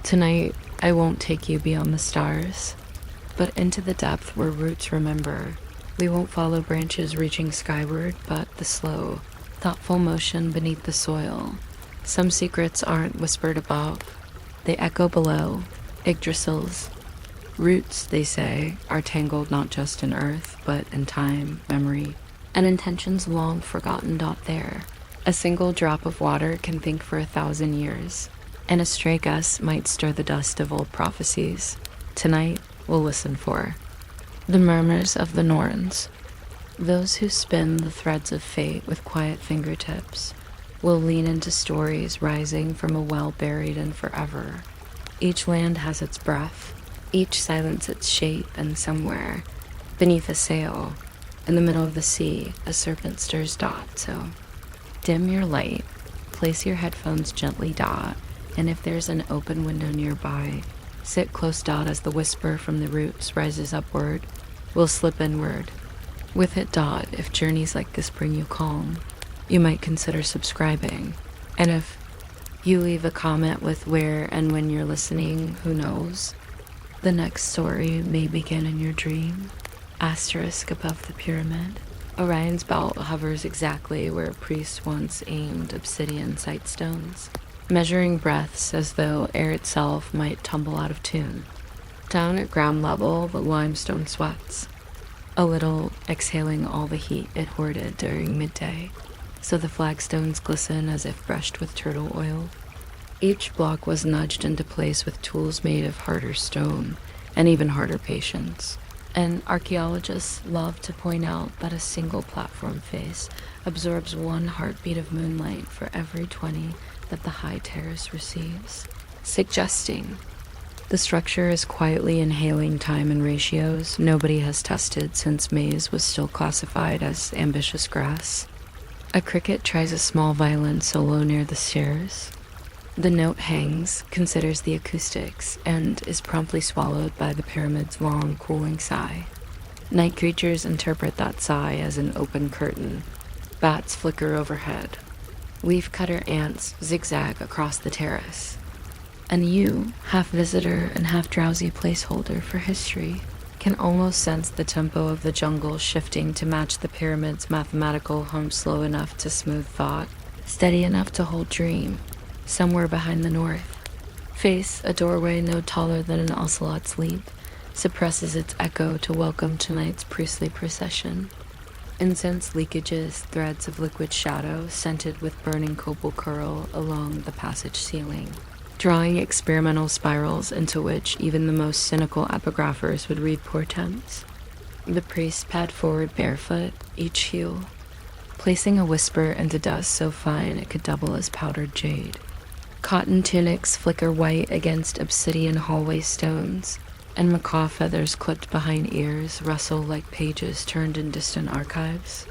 Tonight, I won't take you beyond the stars, but into the depth where roots remember. We won't follow branches reaching skyward, but the slow, thoughtful motion beneath the soil. Some secrets aren't whispered above, they echo below. Yggdrasil's roots, they say, are tangled not just in earth, but in time, memory, and intentions long forgotten dot there. A single drop of water can think for 1,000 years, and a stray gust might stir the dust of old prophecies. Tonight, we'll listen for the murmurs of the Norns, those who spin the threads of fate with quiet fingertips. Will lean into stories rising from a well buried in forever. Each land has its breath, each silence its shape, and somewhere, beneath a sail, in the middle of the sea, a serpent stirs dot. So dim your light, place your headphones gently dot, and if there's an open window nearby, sit close dot as the whisper from the roots rises upward. We'll slip inward. With it dot, if journeys like this bring you calm, you might consider subscribing. And if you leave a comment with where and when you're listening, who knows? The next story may begin in your dream. Asterisk above the pyramid. Orion's belt hovers exactly where priests once aimed obsidian sight stones, measuring breaths as though air itself might tumble out of tune. Down at ground level, the limestone sweats, a little exhaling all the heat it hoarded during midday, so the flagstones glisten as if brushed with turtle oil. Each block was nudged into place with tools made of harder stone and even harder patience. And archaeologists love to point out that a single platform face absorbs 1 heartbeat of moonlight for every 20 that the high terrace receives, suggesting the structure is quietly inhaling time and ratios nobody has tested since maize was still classified as ambitious grass. A cricket tries a small violin solo near the stairs. The note hangs, considers the acoustics, and is promptly swallowed by the pyramid's long, cooling sigh. Night creatures interpret that sigh as an open curtain. Bats flicker overhead. Leafcutter ants zigzag across the terrace. And you, half visitor and half drowsy placeholder for history, can almost sense the tempo of the jungle shifting to match the pyramid's mathematical hum, slow enough to smooth thought, steady enough to hold dream. Somewhere behind the north, face a doorway no taller than an ocelot's leap, suppresses its echo to welcome tonight's priestly procession. Incense leakages, threads of liquid shadow scented with burning copal curl along the passage ceiling, drawing experimental spirals into which even the most cynical epigraphers would read portents. The priests pad forward barefoot, each heel, placing a whisper into dust so fine it could double as powdered jade. Cotton tunics flicker white against obsidian hallway stones, and macaw feathers clipped behind ears rustle like pages turned in distant archives.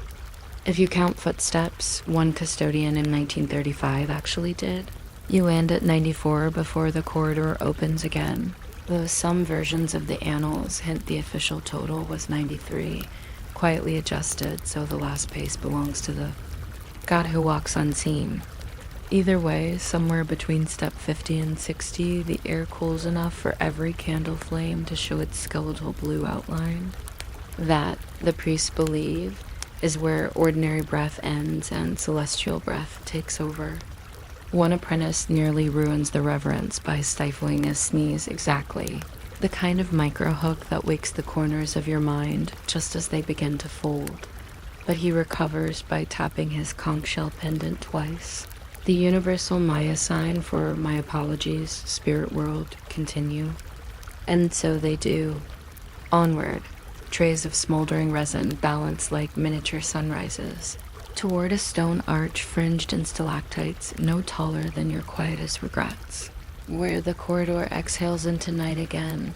If you count footsteps, one custodian in 1935 actually did. You land at 94 before the corridor opens again, though some versions of the annals hint the official total was 93, quietly adjusted so the last pace belongs to the God who walks unseen. Either way, somewhere between step 50 and 60, the air cools enough for every candle flame to show its skeletal blue outline. That, the priests believe, is where ordinary breath ends and celestial breath takes over. One apprentice nearly ruins the reverence by stifling a sneeze exactly, the kind of micro-hook that wakes the corners of your mind just as they begin to fold. But he recovers by tapping his conch shell pendant twice. The universal Maya sign for my apologies, spirit world, continue. And so they do. Onward, trays of smoldering resin balance like miniature sunrises, toward a stone arch fringed in stalactites no taller than your quietest regrets. Where the corridor exhales into night again,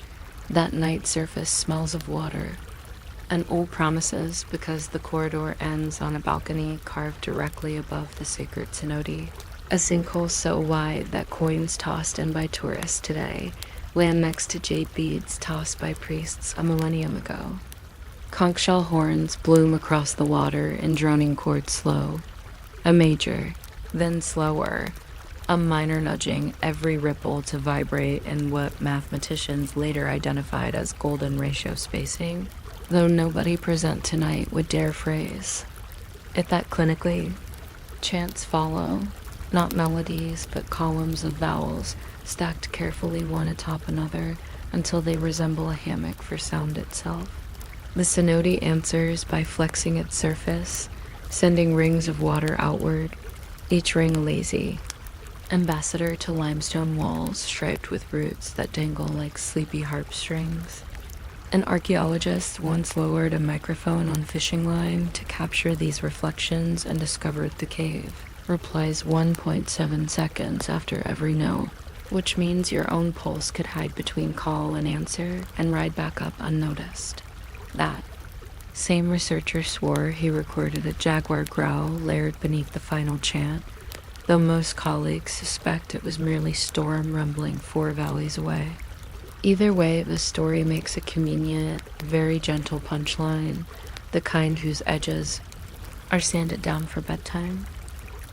that night surface smells of water. And old promises because the corridor ends on a balcony carved directly above the sacred cenote. A sinkhole so wide that coins tossed in by tourists today land next to jade beads tossed by priests a millennium ago. Conch shell horns bloom across the water in droning chords slow. A major, then slower, a minor nudging every ripple to vibrate in what mathematicians later identified as golden ratio spacing, though nobody present tonight would dare phrase it that clinically. Chants follow, not melodies, but columns of vowels stacked carefully one atop another until they resemble a hammock for sound itself. The cenote answers by flexing its surface, sending rings of water outward, each ring lazy, ambassador to limestone walls striped with roots that dangle like sleepy harp strings. An archaeologist once lowered a microphone on fishing line to capture these reflections and discovered the cave replies 1.7 seconds after every note, which means your own pulse could hide between call and answer and ride back up unnoticed. That same researcher swore he recorded a jaguar growl layered beneath the final chant, though most colleagues suspect it was merely storm rumbling 4 valleys away. Either way, the story makes a convenient, very gentle punchline, the kind whose edges are sanded down for bedtime.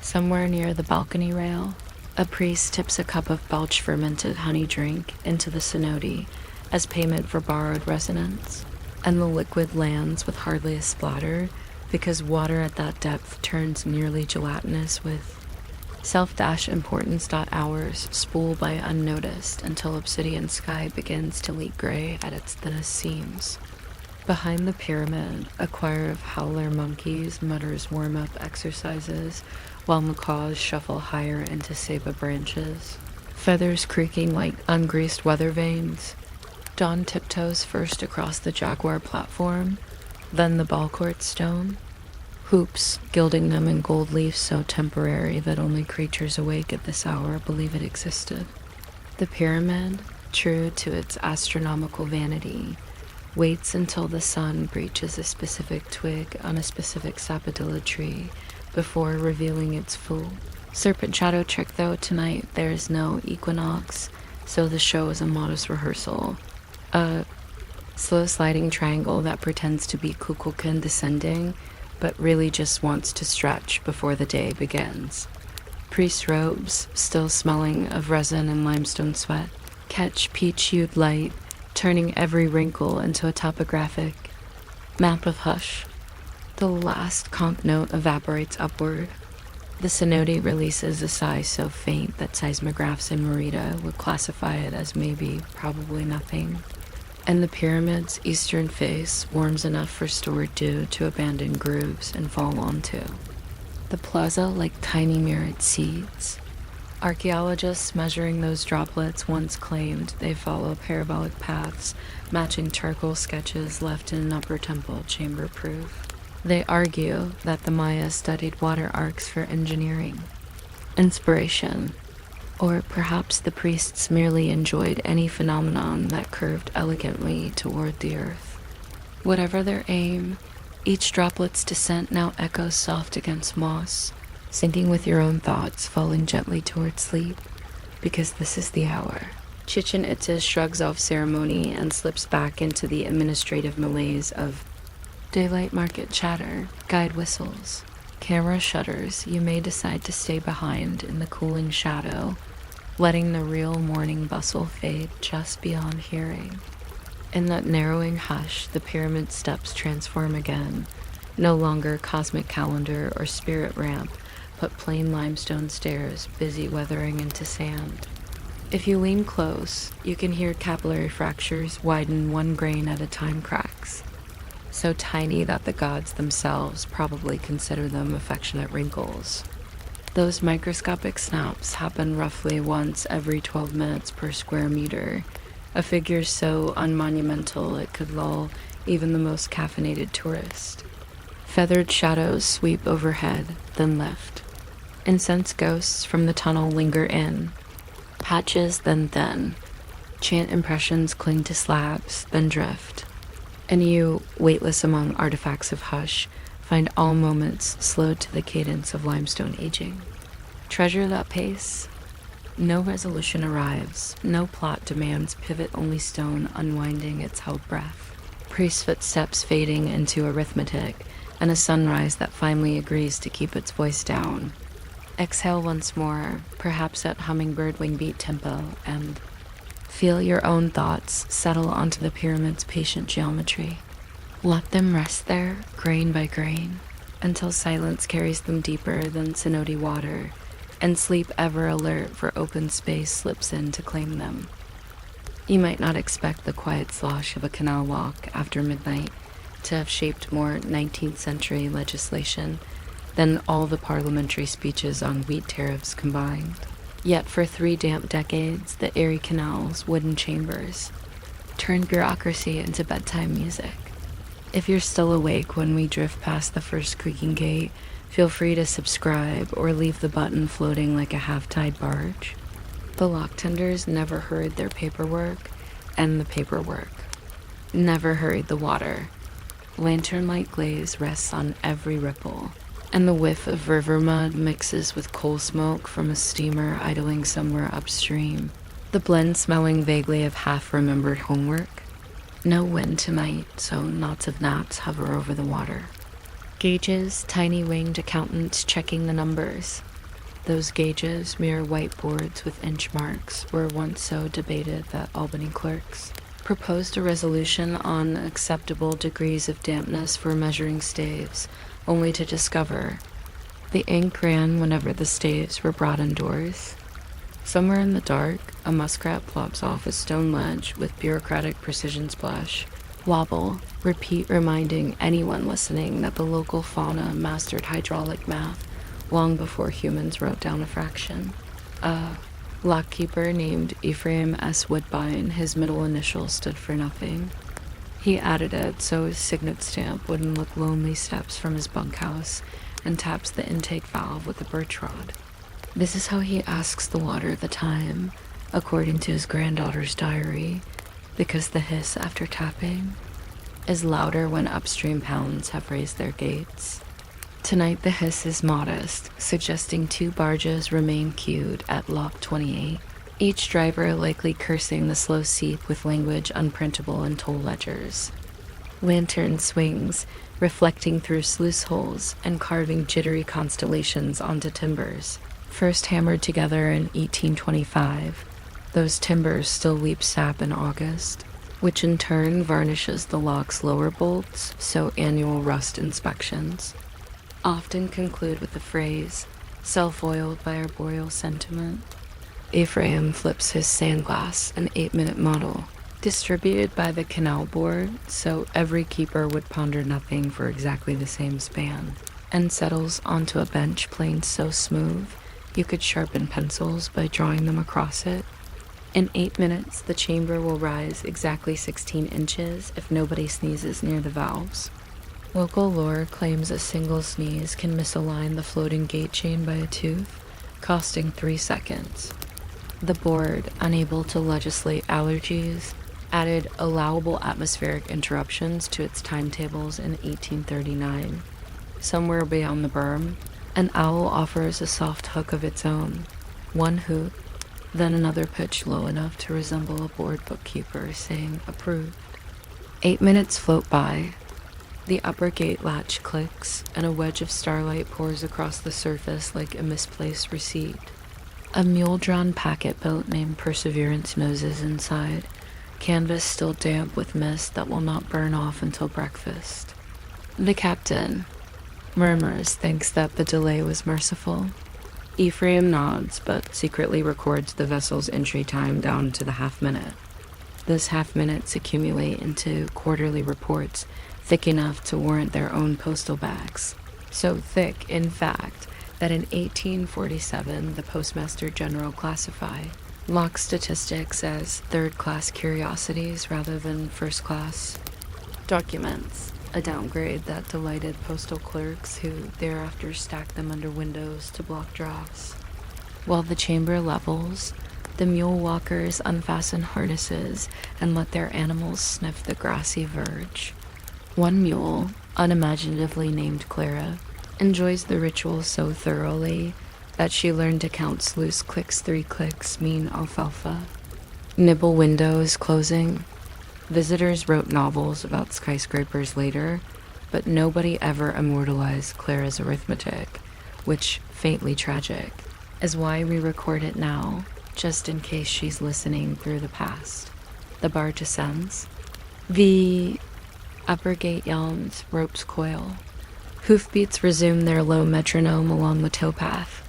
Somewhere near the balcony rail, a priest tips a cup of Belch-fermented honey drink into the cenote as payment for borrowed resonance, and the liquid lands with hardly a splatter because water at that depth turns nearly gelatinous with self-importance.hours spool by unnoticed until obsidian sky begins to leak gray at its thinnest seams. Behind the pyramid, a choir of howler monkeys mutters warm-up exercises while macaws shuffle higher into ceiba branches, feathers creaking like ungreased weather vanes. Dawn tiptoes first across the jaguar platform, then the ball court stone, hoops gilding them in gold leaf so temporary that only creatures awake at this hour believe it existed. The pyramid, true to its astronomical vanity, waits until the sun breaches a specific twig on a specific sapodilla tree before revealing its full serpent shadow trick. Though tonight there is no equinox, so the show is a modest rehearsal. A slow sliding triangle that pretends to be Kukulkan descending but really just wants to stretch before the day begins. Priest robes, still smelling of resin and limestone sweat, catch peach-hued light, turning every wrinkle into a topographic map of hush. The last conch note evaporates upward. The cenote releases a sigh so faint that seismographs in Merida would classify it as maybe, probably nothing. And the pyramid's eastern face warms enough for stored dew to abandon grooves and fall onto. The plaza like tiny mirrored seeds. Archaeologists measuring those droplets once claimed they follow parabolic paths matching charcoal sketches left in an upper temple chamber-proof. They argue that the Maya studied water arcs for engineering. Inspiration. Or perhaps the priests merely enjoyed any phenomenon that curved elegantly toward the earth. Whatever their aim, each droplet's descent now echoes soft against moss, sinking with your own thoughts, falling gently toward sleep, because this is the hour. Chichén Itzá shrugs off ceremony and slips back into the administrative malaise of daylight market chatter, guide whistles, camera shutters. You may decide to stay behind in the cooling shadow, letting the real morning bustle fade just beyond hearing. In that narrowing hush, the pyramid steps transform again, no longer cosmic calendar or spirit ramp, but plain limestone stairs busy weathering into sand. If you lean close, you can hear capillary fractures widen 1 grain at a time cracks, so tiny that the gods themselves probably consider them affectionate wrinkles. Those microscopic snaps happen roughly once every 12 minutes per square meter, a figure so unmonumental it could lull even the most caffeinated tourist. Feathered shadows sweep overhead, then lift. Incense ghosts from the tunnel linger in. Patches, then thin. Chant impressions cling to slabs, then drift. And you, weightless among artifacts of hush, find all moments slowed to the cadence of limestone aging. Treasure that pace. No resolution arrives. No plot demands pivot-only stone unwinding its held breath. Priest footsteps fading into arithmetic, and a sunrise that finally agrees to keep its voice down. Exhale once more, perhaps at hummingbird wing beat tempo, and feel your own thoughts settle onto the pyramid's patient geometry. Let them rest there, grain by grain, until silence carries them deeper than cenote water, and sleep ever alert for open space slips in to claim them. You might not expect the quiet slosh of a canal walk after midnight to have shaped more 19th century legislation than all the parliamentary speeches on wheat tariffs combined. Yet for 3 damp decades, the Erie Canal's wooden chambers turned bureaucracy into bedtime music. If you're still awake when we drift past the first creaking gate, feel free to subscribe or leave the button floating like a half-tide barge. The lock tenders never hurried their paperwork, and the paperwork never hurried the water. Lantern-light glaze rests on every ripple, and the whiff of river mud mixes with coal smoke from a steamer idling somewhere upstream, the blend smelling vaguely of half-remembered homework. No wind tonight, so knots of gnats hover over the water. Gauges, tiny-winged accountants checking the numbers. Those gauges, mere whiteboards with inch marks, were once so debated that Albany clerks proposed a resolution on acceptable degrees of dampness for measuring staves, only to discover the ink ran whenever the staves were brought indoors. Somewhere in the dark, a muskrat plops off a stone ledge with bureaucratic precision splash. Wobble, repeat reminding anyone listening that the local fauna mastered hydraulic math long before humans wrote down a fraction. A lockkeeper named Ephraim S. Woodbine, his middle initial stood for nothing. He added it so his signet stamp wouldn't look lonely steps from his bunkhouse, and taps the intake valve with a birch rod. This is how he asks the water the time, according to his granddaughter's diary, because the hiss after tapping is louder when upstream pounds have raised their gates. Tonight the hiss is modest, suggesting 2 barges remain queued at Lock 28, each driver likely cursing the slow seep with language unprintable in toll ledgers. Lantern swings, reflecting through sluice holes and carving jittery constellations onto timbers. First hammered together in 1825, those timbers still leap sap in August, which in turn varnishes the lock's lower bolts, so annual rust inspections often conclude with the phrase, self-oiled by arboreal sentiment. Ephraim flips his sandglass, an 8-minute model, distributed by the canal board, so every keeper would ponder nothing for exactly the same span, and settles onto a bench planed so smooth you could sharpen pencils by drawing them across it. In 8 minutes, the chamber will rise exactly 16 inches if nobody sneezes near the valves. Local lore claims a single sneeze can misalign the floating gate chain by a tooth, costing 3 seconds. The board, unable to legislate allergies, added allowable atmospheric interruptions to its timetables in 1839. Somewhere beyond the berm, an owl offers a soft hook of its own. One hoot, then another pitch low enough to resemble a bored bookkeeper saying approved. 8 minutes float by. The upper gate latch clicks, and a wedge of starlight pours across the surface like a misplaced receipt. A mule-drawn packet boat named Perseverance noses inside, canvas still damp with mist that will not burn off until breakfast. The captain murmurs, thinks that the delay was merciful. Ephraim nods, but secretly records the vessel's entry time down to the half-minute. Those half-minutes accumulate into quarterly reports, thick enough to warrant their own postal bags. So thick, in fact, that in 1847 the Postmaster General classified lock statistics as third-class curiosities rather than first-class documents, a downgrade that delighted postal clerks who thereafter stacked them under windows to block drafts. While the chamber levels, the mule walkers unfasten harnesses and let their animals sniff the grassy verge. One mule, unimaginatively named Clara, enjoys the ritual so thoroughly that she learned to count sluice clicks 3 clicks mean alfalfa. Nibble windows closing. Visitors wrote novels about skyscrapers later, but nobody ever immortalized Clara's arithmetic, which, faintly tragic, is why we record it now, just in case she's listening through the past. The barge ascends. The upper gate yawns, ropes coil. Hoofbeats resume their low metronome along the towpath.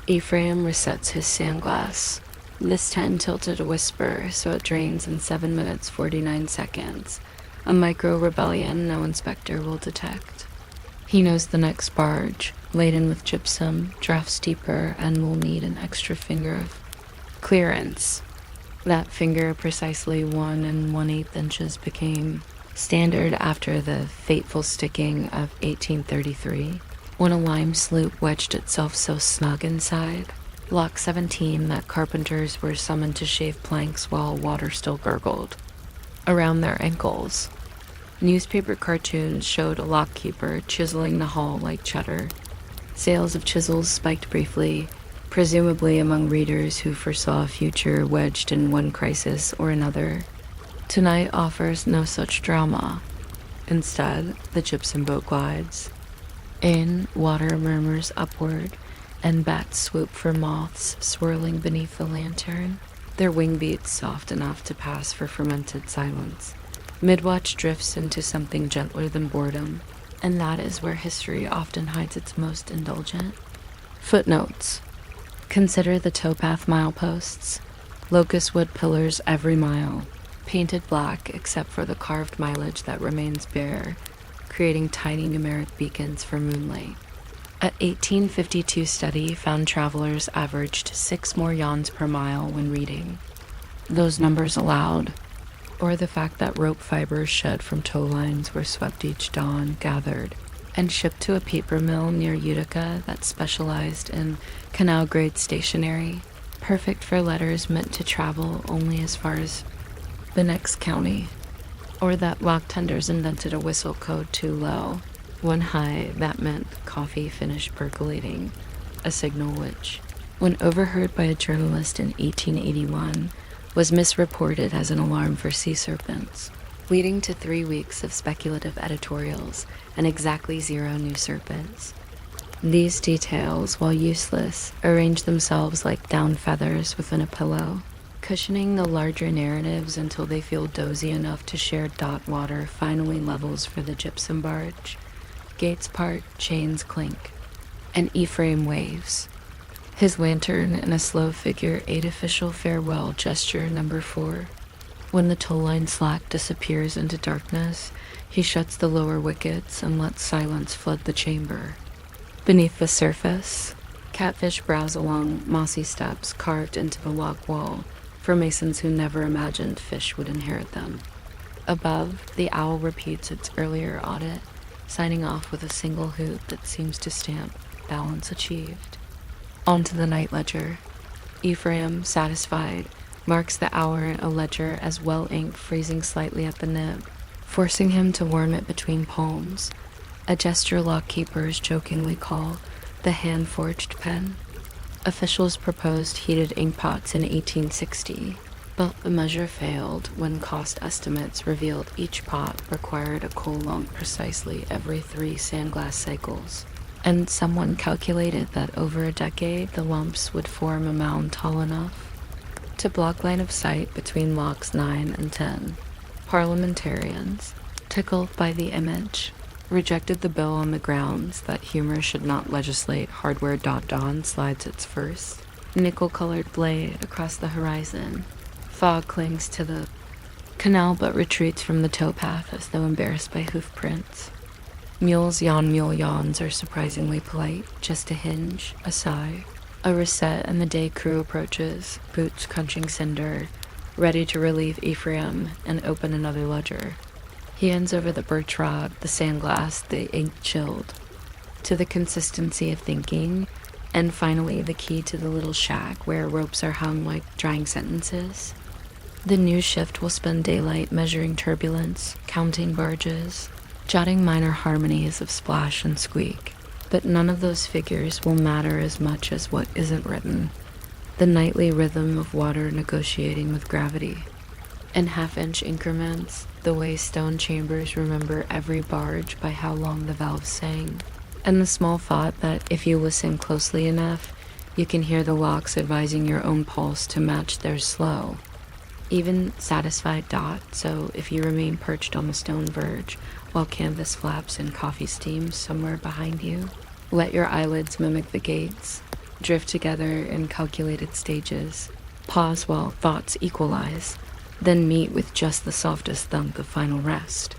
Ephraim resets his sandglass, this time tilted a whisper so it drains in 7 minutes 49 seconds, a micro-rebellion no inspector will detect. He knows the next barge, laden with gypsum, drafts deeper, and will need an extra finger of clearance. That finger, precisely 1 1/8 inches, became standard after the fateful sticking of 1833, when a lime sloop wedged itself so snug inside, Lock 17, that carpenters were summoned to shave planks while water still gurgled around their ankles. Newspaper cartoons showed a lockkeeper chiseling the hull like cheddar. Sales of chisels spiked briefly, presumably among readers who foresaw a future wedged in one crisis or another. Tonight offers no such drama. Instead, the gypsum boat glides. In, water murmurs upward, and bats swoop for moths swirling beneath the lantern, their wing beats soft enough to pass for fermented silence. Midwatch drifts into something gentler than boredom, and that is where history often hides its most indulgent. Footnotes. Consider the towpath mileposts, locust wood pillars every mile, painted black except for the carved mileage that remains bare, creating tiny numeric beacons for moonlight. A 1852 study found travelers averaged 6 more yawns per mile when reading. Those numbers allowed, or the fact that rope fibers shed from tow lines were swept each dawn, gathered, and shipped to a paper mill near Utica that specialized in canal-grade stationery, perfect for letters meant to travel only as far as the next county, or that lock tenders invented a whistle code too low, one high that meant coffee finished percolating, a signal which, when overheard by a journalist in 1881, was misreported as an alarm for sea serpents, leading to 3 weeks of speculative editorials and exactly 0 new serpents. These details, while useless, arrange themselves like down feathers within a pillow, cushioning the larger narratives until they feel dozy enough to share dot water finally levels for the gypsum barge. Gates part, chains clink, and Ephraim waves. His lantern in a slow figure 8 official farewell gesture number 4. When the tow line slack disappears into darkness, he shuts the lower wickets and lets silence flood the chamber. Beneath the surface, catfish browse along mossy steps carved into the lock wall for masons who never imagined fish would inherit them. Above, the owl repeats its earlier audit, signing off with a single hoot that seems to stamp balance achieved. On to the night ledger. Ephraim, satisfied, marks the hour in a ledger as well inked, freezing slightly at the nib, forcing him to worm it between palms, a gesture lockkeepers jokingly call the hand-forged pen. Officials proposed heated inkpots in 1860, but the measure failed when cost estimates revealed each pot required a coal lump precisely every 3 sandglass cycles. And someone calculated that over a decade the lumps would form a mound tall enough to block line of sight between locks 9 and 10. Parliamentarians, tickled by the image, rejected the bill on the grounds that humor should not legislate hardware. Dawn slides its first nickel-colored blade across the horizon. Fog clings to the canal but retreats from the towpath as though embarrassed by hoof prints. Mules yawn, mule yawns are surprisingly polite, just a hinge, a sigh, a reset, and the day crew approaches, boots crunching cinder, ready to relieve Ephraim and open another ledger. He hands over the birch rod, the sandglass, the ink chilled, to the consistency of thinking, and finally the key to the little shack where ropes are hung like drying sentences. The new shift will spend daylight measuring turbulence, counting barges, jotting minor harmonies of splash and squeak, but none of those figures will matter as much as what isn't written, the nightly rhythm of water negotiating with gravity. In half-inch increments, the way stone chambers remember every barge by how long the valves sang. And the small thought that if you listen closely enough, you can hear the locks advising your own pulse to match theirs slow. Even satisfied dot, so if you remain perched on the stone verge while canvas flaps and coffee steams somewhere behind you, let your eyelids mimic the gates, drift together in calculated stages, pause while thoughts equalize, then meet with just the softest thunk of final rest.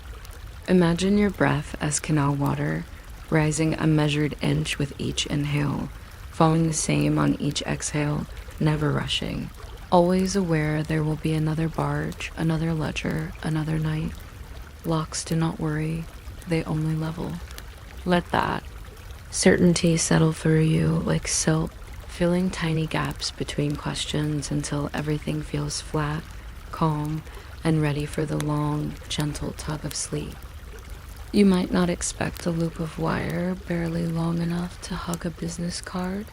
Imagine your breath as canal water, rising a measured inch with each inhale, falling the same on each exhale, never rushing. Always aware there will be another barge, another ledger, another night. Locks do not worry, they only level. Let that certainty settle through you like silt, filling tiny gaps between questions until everything feels flat, calm, and ready for the long, gentle tug of sleep. You might not expect a loop of wire barely long enough to hug a business card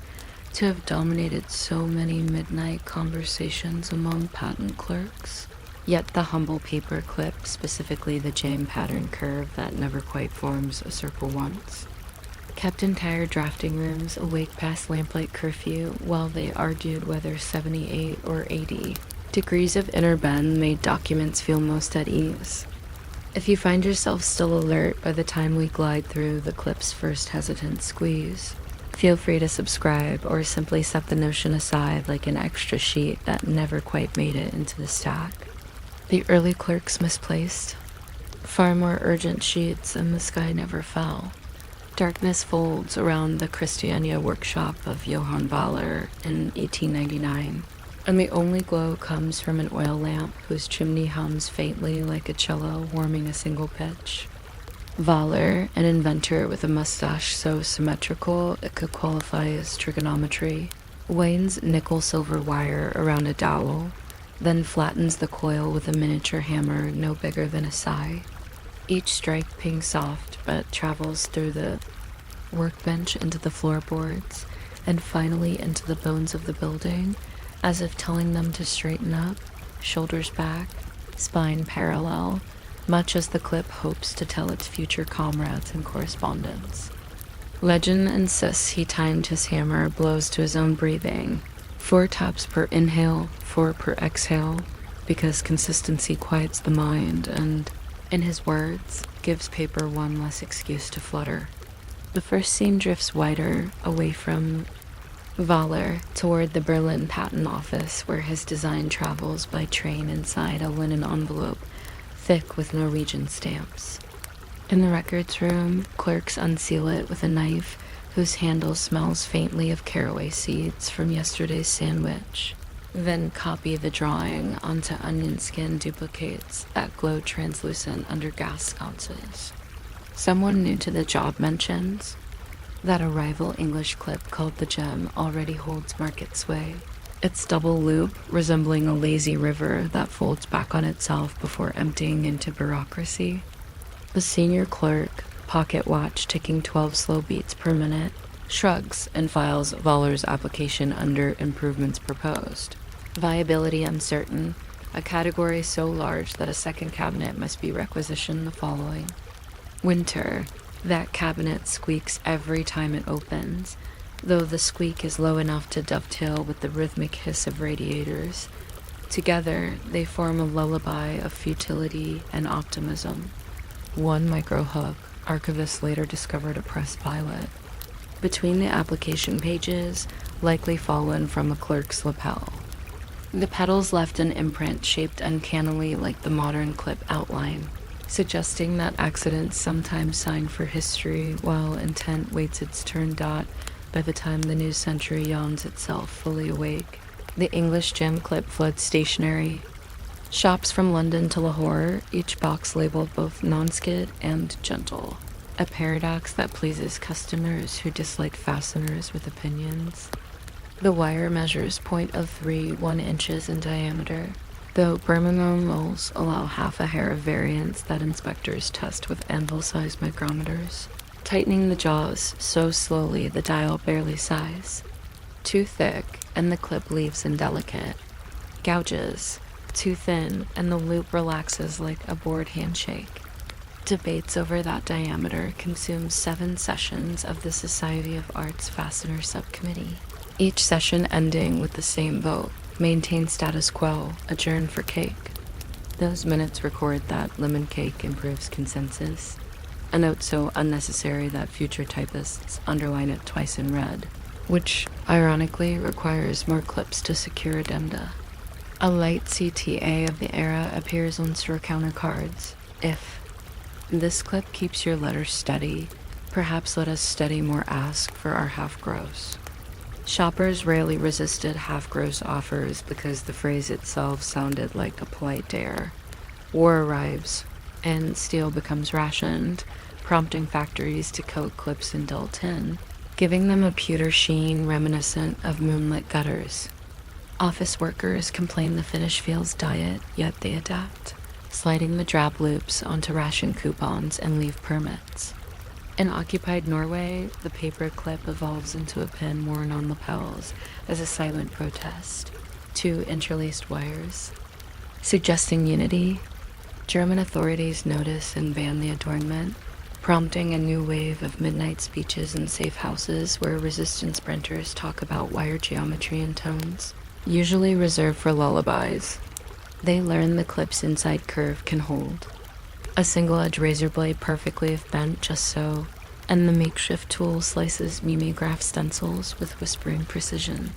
to have dominated so many midnight conversations among patent clerks. Yet the humble paper clip, specifically the jam pattern curve that never quite forms a circle once, kept entire drafting rooms awake past lamplight curfew while they argued whether 78 or 80 degrees of inner bend made documents feel most at ease. If you find yourself still alert by the time we glide through the clip's first hesitant squeeze, feel free to subscribe or simply set the notion aside like an extra sheet that never quite made it into the stack. The early clerks misplaced. Far more urgent sheets and the sky never fell. Darkness folds around the Christiania workshop of Johann Wahler in 1899, and the only glow comes from an oil lamp whose chimney hums faintly like a cello warming a single pitch. Wahler, an inventor with a mustache so symmetrical it could qualify as trigonometry, winds nickel-silver wire around a dowel, then flattens the coil with a miniature hammer no bigger than a sigh. Each strike pings soft, but travels through the workbench into the floorboards, and finally into the bones of the building, as if telling them to straighten up, shoulders back, spine parallel, much as the clip hopes to tell its future comrades and correspondents. Legend insists he timed his hammer blows to his own breathing, 4 taps per inhale, 4 per exhale, because consistency quiets the mind and, in his words, gives paper one less excuse to flutter. The first scene drifts wider, away from Wahler, toward the Berlin patent office where his design travels by train inside a linen envelope thick with Norwegian stamps. In the records room, clerks unseal it with a knife whose handle smells faintly of caraway seeds from yesterday's sandwich, then copy the drawing onto onion skin duplicates that glow translucent under gas sconces. Someone new to the job mentions that a rival English clip called the Gem already holds market sway. Its double loop, resembling a lazy river that folds back on itself before emptying into bureaucracy. The senior clerk, pocket watch ticking 12 slow beats per minute, shrugs and files Wahler's application under improvements proposed. Viability uncertain, a category so large that a second cabinet must be requisitioned the following. Winter, that cabinet squeaks every time it opens, though the squeak is low enough to dovetail with the rhythmic hiss of radiators. Together, they form a lullaby of futility and optimism. One micro-hook, archivists later discovered a press pilot. Between the application pages, likely fallen from a clerk's lapel. The petals left an imprint shaped uncannily like the modern clip outline, suggesting that accidents sometimes sign for history while intent waits its turn. By the time the new century yawns itself fully awake, the English gem clip floods stationery. Shops from London to Lahore, each box labeled both non-skid and gentle, a paradox that pleases customers who dislike fasteners with opinions. The wire measures .03 1 inches in diameter, though Birmingham rules allow half a hair of variance that inspectors test with anvil-sized micrometers, tightening the jaws so slowly the dial barely sighs. Too thick, and the clip leaves indelicate. Gouges, too thin, and the loop relaxes like a bored handshake. Debates over that diameter consumed 7 sessions of the Society of Arts Fastener Subcommittee, each session ending with the same vote: maintain status quo, adjourn for cake. Those minutes record that lemon cake improves consensus, a note so unnecessary that future typists underline it twice in red, which ironically requires more clips to secure addenda. A light CTA of the era appears on store counter cards. If this clip keeps your letters steady, perhaps let us study more ask for our half-gross. Shoppers rarely resisted half-gross offers because the phrase itself sounded like a polite dare. War arrives, and steel becomes rationed, prompting factories to coat clips in dull tin, giving them a pewter sheen reminiscent of moonlit gutters. Office workers complain the finish feels diet, yet they adapt, sliding the drab loops onto ration coupons and leave permits. In occupied Norway, the paper clip evolves into a pin worn on lapels as a silent protest. 2 interlaced wires. Suggesting unity, German authorities notice and ban the adornment, prompting a new wave of midnight speeches in safe houses where resistance sprinters talk about wire geometry and tones, usually reserved for lullabies. They learn the clip's inside curve can hold. A single-edge razor blade perfectly if bent just so, and the makeshift tool slices mimeograph stencils with whispering precision.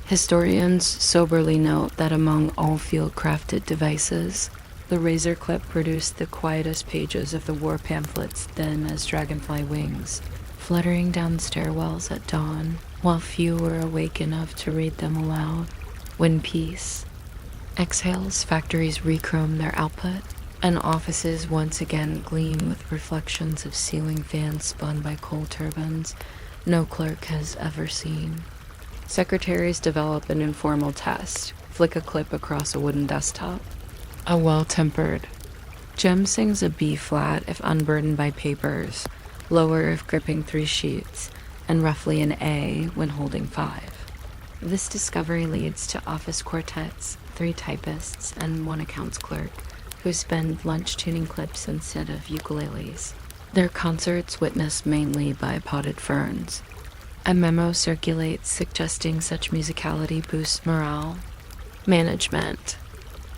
Historians soberly note that among all field-crafted devices, the razor clip produced the quietest pages of the war pamphlets thin as dragonfly wings, fluttering down stairwells at dawn, while few were awake enough to read them aloud. When peace exhales, factories rechrome their output, and offices once again gleam with reflections of ceiling fans spun by coal turbines no clerk has ever seen. Secretaries develop an informal test, flick a clip across a wooden desktop. A well-tempered Jem sings a B flat if unburdened by papers, lower if gripping 3 sheets, and roughly an A when holding 5. This discovery leads to office quartets, 3 typists, and 1 accounts clerk, who spend lunch tuning clips instead of ukuleles. Their concerts witnessed mainly by potted ferns. A memo circulates suggesting such musicality boosts morale. Management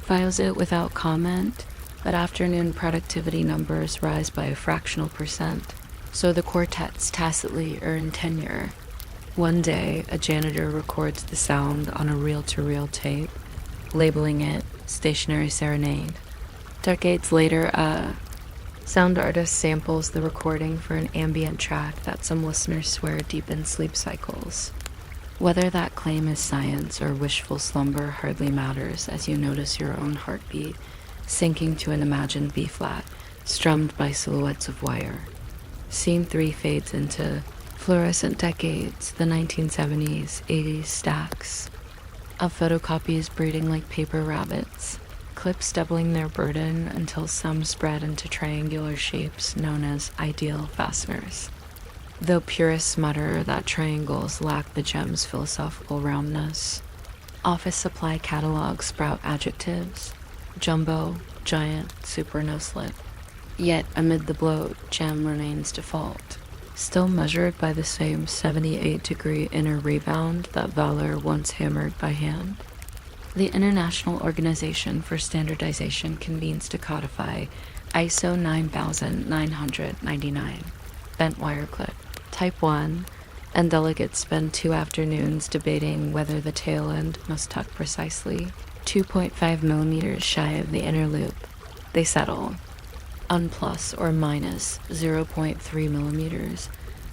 files it without comment, but afternoon productivity numbers rise by a fractional percent, so the quartets tacitly earn tenure. One day, a janitor records the sound on a reel-to-reel tape, labeling it Stationary Serenade. Decades later, a sound artist samples the recording for an ambient track that some listeners swear deepens sleep cycles. Whether that claim is science or wishful slumber hardly matters as you notice your own heartbeat sinking to an imagined B-flat, strummed by silhouettes of wire. Scene 3 fades into fluorescent decades, the 1970s, 80s stacks of photocopies breeding like paper rabbits, clips doubling their burden until some spread into triangular shapes known as ideal fasteners. Though purists mutter that triangles lack the gem's philosophical roundness, office supply catalogs sprout adjectives: jumbo, giant, super no slip. Yet amid the bloat, gem remains default, still measured by the same 78-degree inner rebound that valor once hammered by hand. The International Organization for Standardization convenes to codify ISO 9999, bent wire clip, Type 1, and delegates spend 2 afternoons debating whether the tail end must tuck precisely 2.5 millimeters shy of the inner loop. They settle on plus or minus 0.3 millimeters,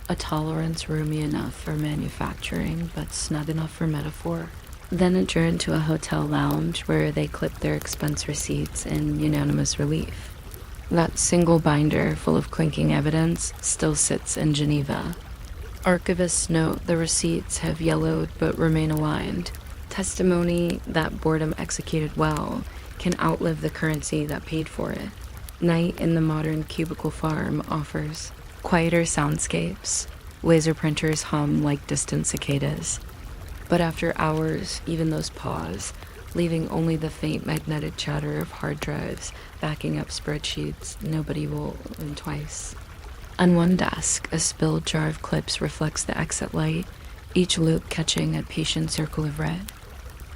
a tolerance roomy enough for manufacturing but snug enough for metaphor. Then adjourn to a hotel lounge where they clip their expense receipts in unanimous relief. That single binder full of clinking evidence still sits in Geneva. Archivists note the receipts have yellowed but remain aligned, testimony that boredom executed well can outlive the currency that paid for it. Night in the modern cubicle farm offers quieter soundscapes. Laser printers hum like distant cicadas. But after hours, even those pause, leaving only the faint magnetic chatter of hard drives backing up spreadsheets nobody will open twice. On one desk, a spilled jar of clips reflects the exit light, each loop catching a patient circle of red.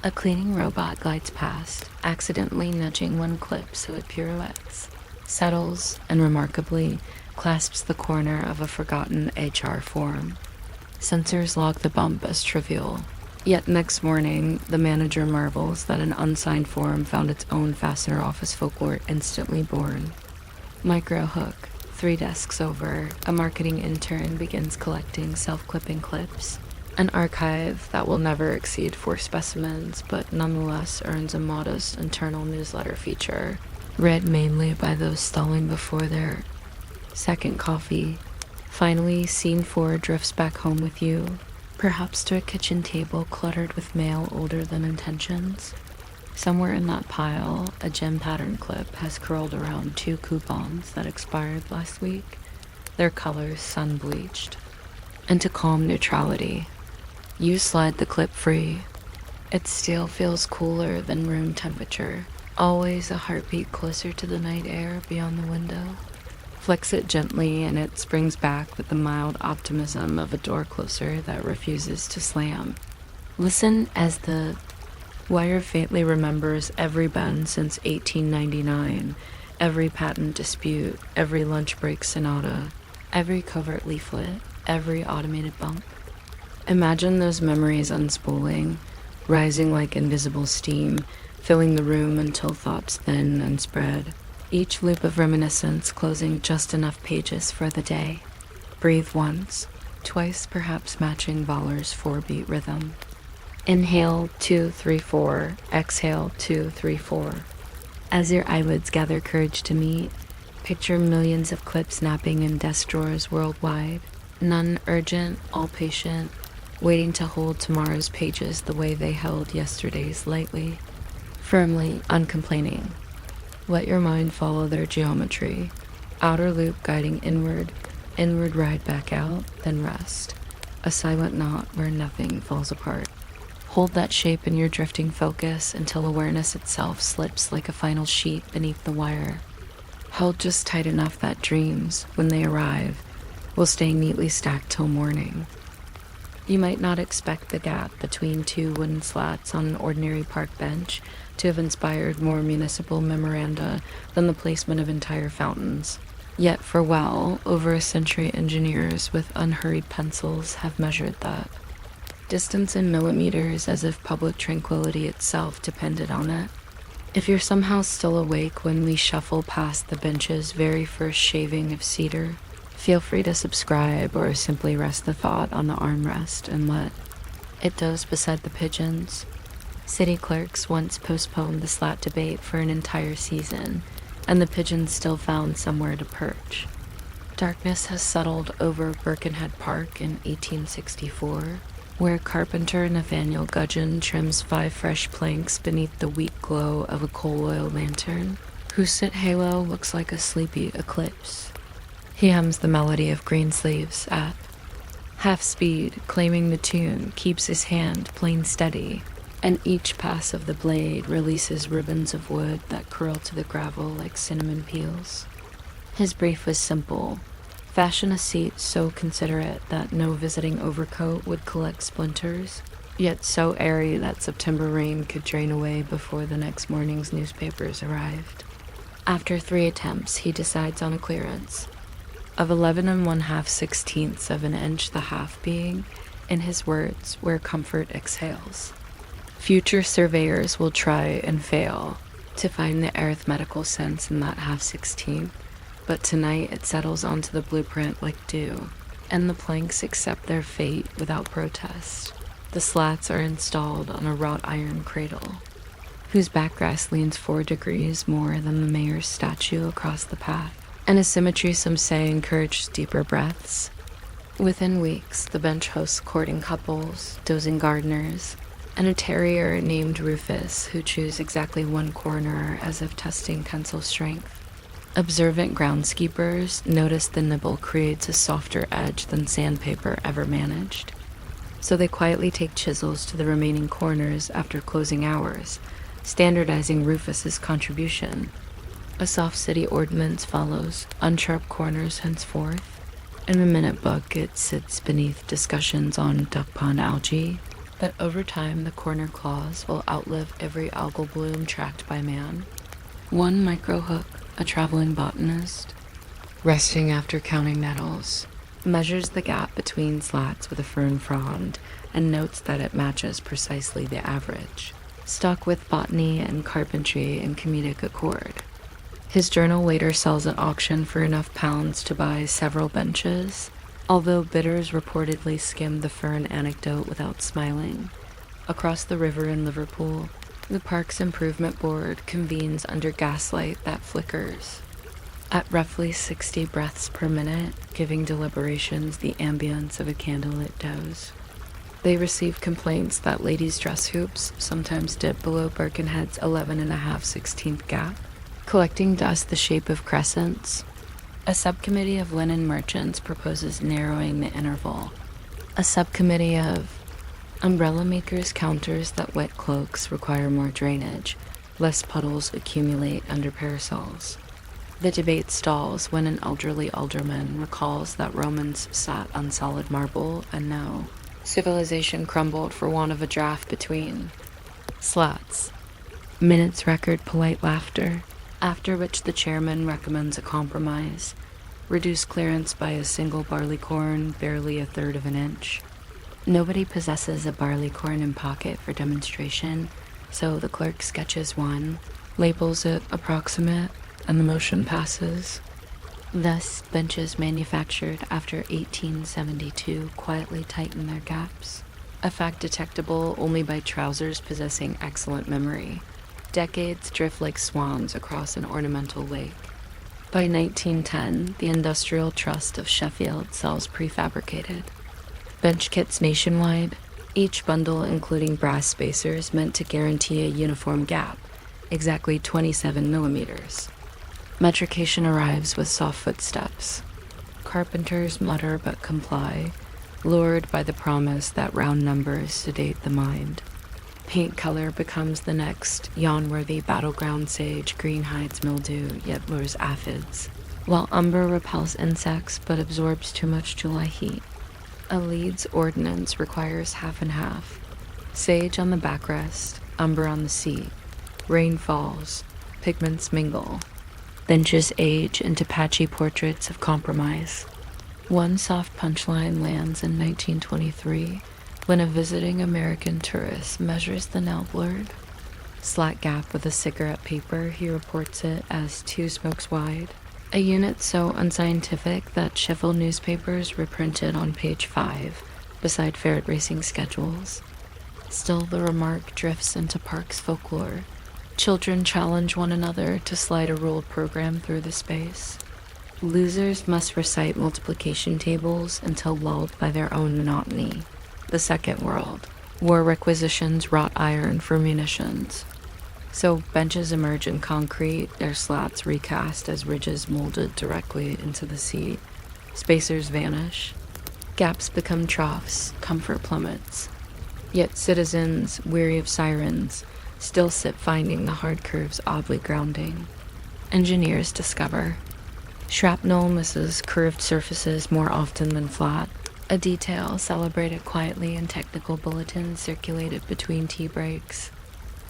A cleaning robot glides past, accidentally nudging one clip so it pirouettes, settles, and remarkably clasps the corner of a forgotten HR form. Sensors log the bump as trivial. Yet next morning, the manager marvels that an unsigned form found its own fastener office folklore instantly born. Micro hook, 3 desks over, a marketing intern begins collecting self-clipping clips. An archive that will never exceed 4 specimens, but nonetheless earns a modest internal newsletter feature, read mainly by those stalling before their second coffee. Finally, scene 4 drifts back home with you, perhaps to a kitchen table cluttered with mail older than intentions. Somewhere in that pile, a gem pattern clip has curled around 2 coupons that expired last week, their colors sun-bleached. Into calm neutrality, you slide the clip free. It still feels cooler than room temperature, always a heartbeat closer to the night air beyond the window. Flicks it gently and it springs back with the mild optimism of a door closer that refuses to slam. Listen as the wire faintly remembers every bend since 1899, every patent dispute, every lunch break sonata, every covert leaflet, every automated bump. Imagine those memories unspooling, rising like invisible steam, filling the room until thoughts thin and spread. Each loop of reminiscence closing just enough pages for the day. Breathe once, twice perhaps matching Baller's 4-beat rhythm. Inhale 2, 3, 4, exhale 2, 3, 4. As your eyelids gather courage to meet, picture millions of clips napping in desk drawers worldwide, none urgent, all patient, waiting to hold tomorrow's pages the way they held yesterday's lightly, firmly, uncomplaining. Let your mind follow their geometry. Outer loop guiding inward ride back out, then rest. A silent knot where nothing falls apart. Hold that shape in your drifting focus until awareness itself slips like a final sheet beneath the wire. Held just tight enough that dreams, when they arrive, will stay neatly stacked till morning. You might not expect the gap between 2 wooden slats on an ordinary park bench to have inspired more municipal memoranda than the placement of entire fountains. Yet for well over a century, engineers with unhurried pencils have measured that. Distance in millimeters, as if public tranquility itself depended on it. If you're somehow still awake when we shuffle past the bench's very first shaving of cedar, feel free to subscribe or simply rest the thought on the armrest and let it doze beside the pigeons. City clerks once postponed the slat debate for an entire season, and the pigeons still found somewhere to perch. Darkness has settled over Birkenhead Park in 1864, where carpenter Nathaniel Gudgeon trims 5 fresh planks beneath the weak glow of a coal oil lantern, whose soot halo looks like a sleepy eclipse. He hums the melody of Greensleeves at half speed, claiming the tune keeps his hand plain steady, and each pass of the blade releases ribbons of wood that curl to the gravel like cinnamon peels. His brief was simple. Fashion a seat so considerate that no visiting overcoat would collect splinters, yet so airy that September rain could drain away before the next morning's newspapers arrived. After 3 attempts, he decides on a clearance of 11 1/2 of an inch, the half being, in his words, where comfort exhales. Future surveyors will try and fail to find the arithmetical sense in that 1/2, but tonight it settles onto the blueprint like dew, and the planks accept their fate without protest. The slats are installed on a wrought iron cradle, whose backrest leans 4 degrees more than the mayor's statue across the path, and a symmetry some say encourages deeper breaths. Within weeks, the bench hosts courting couples, dozing gardeners, and a terrier named Rufus who chews exactly 1 corner as if testing tensile strength. Observant groundskeepers notice the nibble creates a softer edge than sandpaper ever managed, so they quietly take chisels to the remaining corners after closing hours, standardizing Rufus's contribution. A soft city ordinance follows, unsharp corners henceforth. In the minute book, it sits beneath discussions on duck pond algae, but over time the corner clause will outlive every algal bloom tracked by man. One microhook, a traveling botanist, resting after counting nettles, measures the gap between slats with a fern frond and notes that it matches precisely the average, stuck with botany and carpentry in comedic accord. His journal later sells at auction for enough pounds to buy several benches, although bidders reportedly skimmed the fern anecdote without smiling. Across the river in Liverpool, the Parks Improvement Board convenes under gaslight that flickers. At roughly 60 breaths per minute, giving deliberations the ambience of a candlelit doze. They receive complaints that ladies' dress hoops sometimes dip below Birkenhead's 11.5/16th gap, collecting dust the shape of crescents. A subcommittee of linen merchants proposes narrowing the interval. A subcommittee of umbrella makers counters that wet cloaks require more drainage, less puddles accumulate under parasols. The debate stalls when an elderly alderman recalls that Romans sat on solid marble, and now civilization crumbled for want of a draft between. Slats. Minutes record polite laughter, after which the chairman recommends a compromise. Reduce clearance by a single barleycorn, barely a third of an inch. Nobody possesses a barleycorn in pocket for demonstration, so the clerk sketches one, labels it approximate, and the motion passes. Thus, benches manufactured after 1872 quietly tighten their gaps, a fact detectable only by trousers possessing excellent memory. Decades drift like swans across an ornamental lake. By 1910, the Industrial Trust of Sheffield sells prefabricated bench kits nationwide, each bundle including brass spacers meant to guarantee a uniform gap, exactly 27 millimeters. Metrication arrives with soft footsteps. Carpenters mutter but comply, lured by the promise that round numbers sedate the mind. Paint color becomes the next yawn-worthy battleground sage. Green hides mildew, yet lures aphids, while umber repels insects but absorbs too much July heat. A Leeds ordinance requires half and half. Sage on the backrest, umber on the seat. Rain falls, pigments mingle. Benches age into patchy portraits of compromise. One soft punchline lands in 1923 when a visiting American tourist measures the now blurred slat gap with a cigarette paper. He reports it as 2 smokes wide, a unit so unscientific that Sheffield newspapers reprinted on page 5 beside ferret racing schedules. Still, the remark drifts into Parks folklore. Children challenge one another to slide a ruled program through the space. Losers must recite multiplication tables until lulled by their own monotony. The Second World. War requisitions wrought iron for munitions. So benches emerge in concrete, their slats recast as ridges molded directly into the seat. Spacers vanish. Gaps become troughs, comfort plummets. Yet citizens, weary of sirens, still sit finding the hard curves oddly grounding. Engineers discover shrapnel misses curved surfaces more often than flat, a detail celebrated quietly in technical bulletins circulated between tea breaks.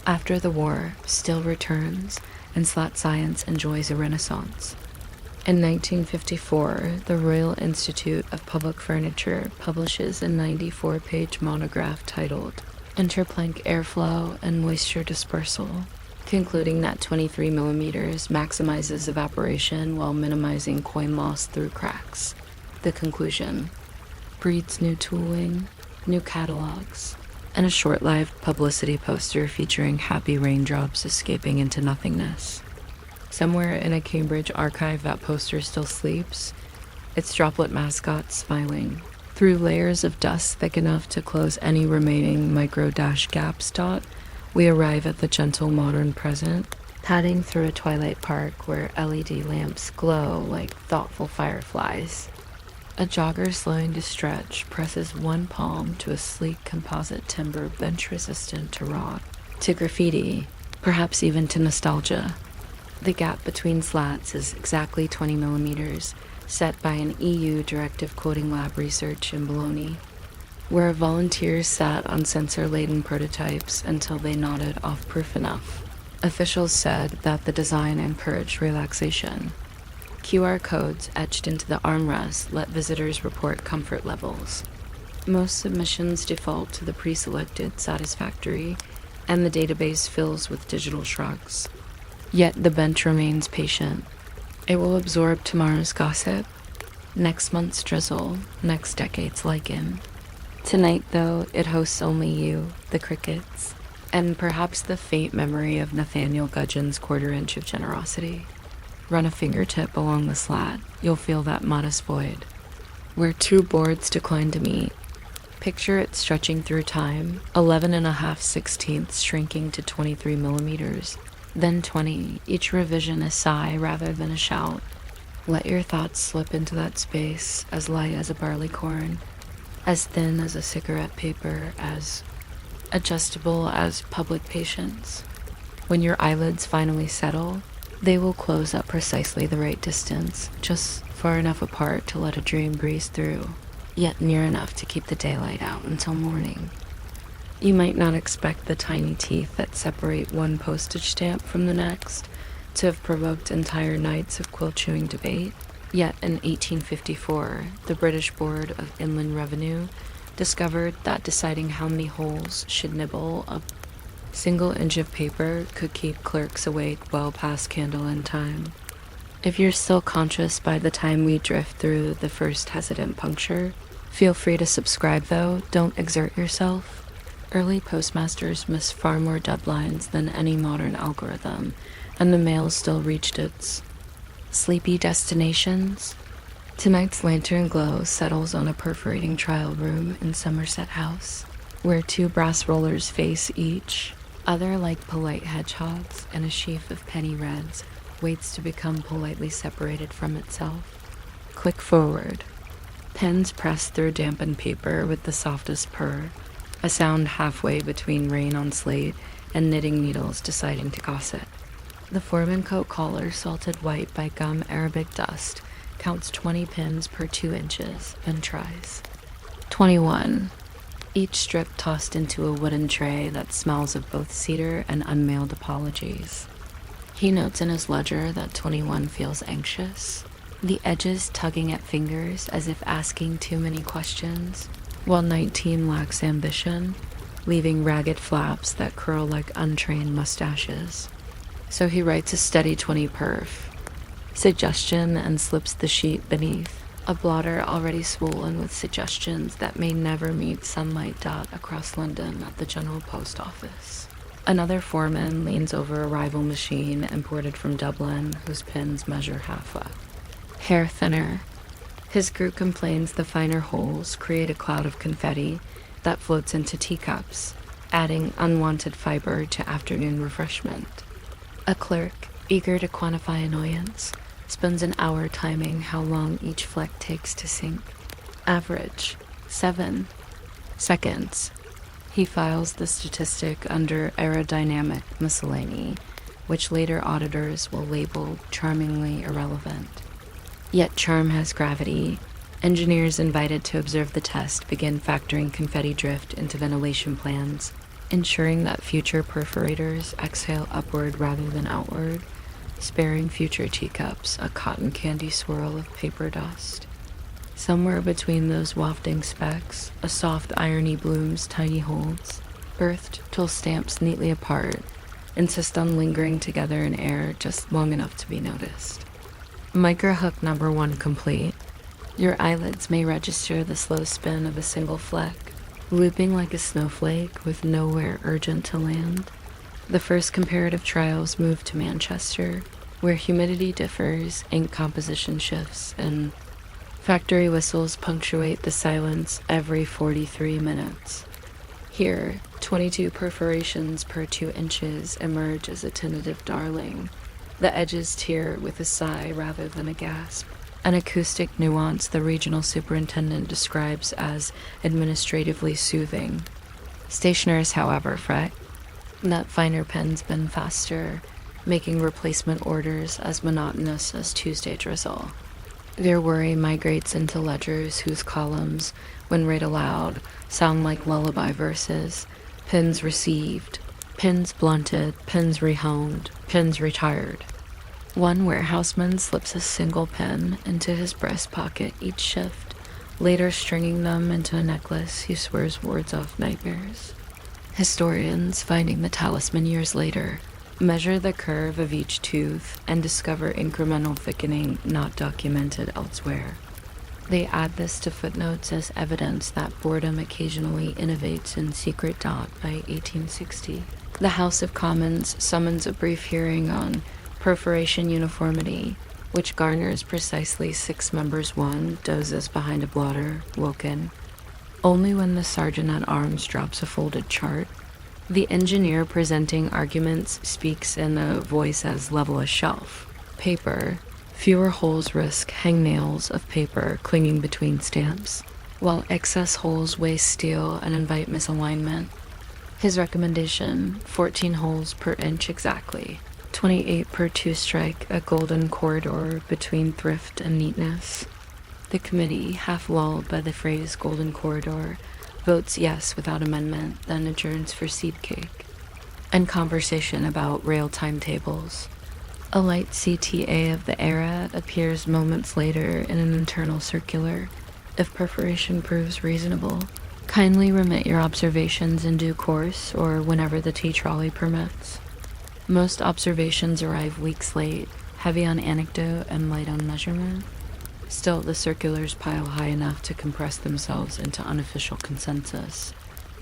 After the war, steel returns, and slat science enjoys a renaissance. In 1954, the Royal Institute of Public Furniture publishes a 94-page monograph titled Interplank Airflow and Moisture Dispersal, concluding that 23 millimeters maximizes evaporation while minimizing coin loss through cracks. The conclusion breeds new tooling, new catalogs, and a short-lived publicity poster featuring happy raindrops escaping into nothingness. Somewhere in a Cambridge archive, that poster still sleeps, its droplet mascot smiling. Through layers of dust thick enough to close any remaining micro-dash gaps we arrive at the gentle modern present, padding through a twilight park where LED lamps glow like thoughtful fireflies. A jogger slowing to stretch presses one palm to a sleek composite timber bench resistant to rot, to graffiti, perhaps even to nostalgia. The gap between slats is exactly 20 millimeters, set by an EU directive quoting lab research in Bologna, where volunteers sat on sensor-laden prototypes until they nodded off proof enough. Officials said that the design encouraged relaxation. QR codes etched into the armrest let visitors report comfort levels. Most submissions default to the pre-selected satisfactory, and the database fills with digital shrugs. Yet the bench remains patient. It will absorb tomorrow's gossip, next month's drizzle, next decade's lichen. Tonight, though, it hosts only you, the crickets, and perhaps the faint memory of Nathaniel Gudgeon's quarter-inch of generosity. Run a fingertip along the slat, you'll feel that modest void, where two boards decline to meet. Picture it stretching through time, 11.5/16 shrinking to 23 millimeters, then 20, each revision a sigh rather than a shout. Let your thoughts slip into that space, as light as a barley corn, as thin as a cigarette paper, as adjustable as public patience. When your eyelids finally settle, they will close at precisely the right distance, just far enough apart to let a dream breeze through, yet near enough to keep the daylight out until morning. You might not expect the tiny teeth that separate one postage stamp from the next to have provoked entire nights of quill-chewing debate. Yet in 1854, the British Board of Inland Revenue discovered that deciding how many holes should nibble a single inch of paper could keep clerks awake well past candle-end time. If you're still conscious by the time we drift through the first hesitant puncture, feel free to subscribe though, don't exert yourself. Early postmasters missed far more deadlines than any modern algorithm, and the mail still reached its sleepy destinations. Tonight's lantern glow settles on a perforating trial room in Somerset House, where two brass rollers face each. Other, like polite hedgehogs, and a sheaf of penny reds waits to become politely separated from itself. Click forward. Pens press through dampened paper with the softest purr, a sound halfway between rain on slate and knitting needles deciding to gossip. The foreman coat collar, salted white by gum Arabic dust, counts 20 pins per 2 inches, then tries. 21. Each strip tossed into a wooden tray that smells of both cedar and unmailed apologies. He notes in his ledger that 21 feels anxious, the edges tugging at fingers as if asking too many questions, while 19 lacks ambition, leaving ragged flaps that curl like untrained mustaches. So he writes a steady 20 perf, suggestion, and slips the sheet beneath, a blotter already swollen with suggestions that may never meet sunlight dot across London at the General Post Office. Another foreman leans over a rival machine imported from Dublin whose pins measure half a hair thinner. His group complains the finer holes create a cloud of confetti that floats into teacups, adding unwanted fiber to afternoon refreshment. A clerk, eager to quantify annoyance, spends an hour timing how long each fleck takes to sink. Average, 7 seconds. He files the statistic under aerodynamic miscellany, which later auditors will label charmingly irrelevant. Yet charm has gravity. Engineers invited to observe the test begin factoring confetti drift into ventilation plans, ensuring that future perforators exhale upward rather than outward, sparing future teacups a cotton candy swirl of paper dust. Somewhere between those wafting specks, a soft irony blooms tiny holds, earthed till stamps neatly apart, insist on lingering together in air just long enough to be noticed. Microhook number 1 complete. Your eyelids may register the slow spin of a single fleck, looping like a snowflake with nowhere urgent to land. The first comparative trials move to Manchester, where humidity differs, ink composition shifts, and factory whistles punctuate the silence every 43 minutes. Here, 22 perforations per 2 inches emerge as a tentative darling. The edges tear with a sigh rather than a gasp, an acoustic nuance the regional superintendent describes as administratively soothing. Stationers, however, fret. That finer pens bend faster, making replacement orders as monotonous as Tuesday drizzle. Their worry migrates into ledgers whose columns, when read aloud, sound like lullaby verses. Pens received, pens blunted, pens rehomed, pens retired. One warehouseman slips a single pen into his breast pocket each shift, later stringing them into a necklace he swears wards off nightmares. Historians, finding the talisman years later, measure the curve of each tooth and discover incremental thickening not documented elsewhere. They add this to footnotes as evidence that boredom occasionally innovates in secret by 1860. The House of Commons summons a brief hearing on perforation uniformity, which garners precisely 6 members. One dozes behind a blotter, woken. Only when the sergeant-at-arms drops a folded chart. The engineer presenting arguments speaks in a voice as level as shelf. Paper. Fewer holes risk hangnails of paper clinging between stamps, while excess holes waste steel and invite misalignment. His recommendation, 14 holes per inch exactly, 28 per 2-strike, a golden corridor between thrift and neatness. The committee, half lulled by the phrase golden corridor, votes yes without amendment, then adjourns for seed cake and conversation about rail timetables. A light CTA of the era appears moments later in an internal circular. If perforation proves reasonable, kindly remit your observations in due course or whenever the tea trolley permits. Most observations arrive weeks late, heavy on anecdote and light on measurement. Still, the circulars pile high enough to compress themselves into unofficial consensus.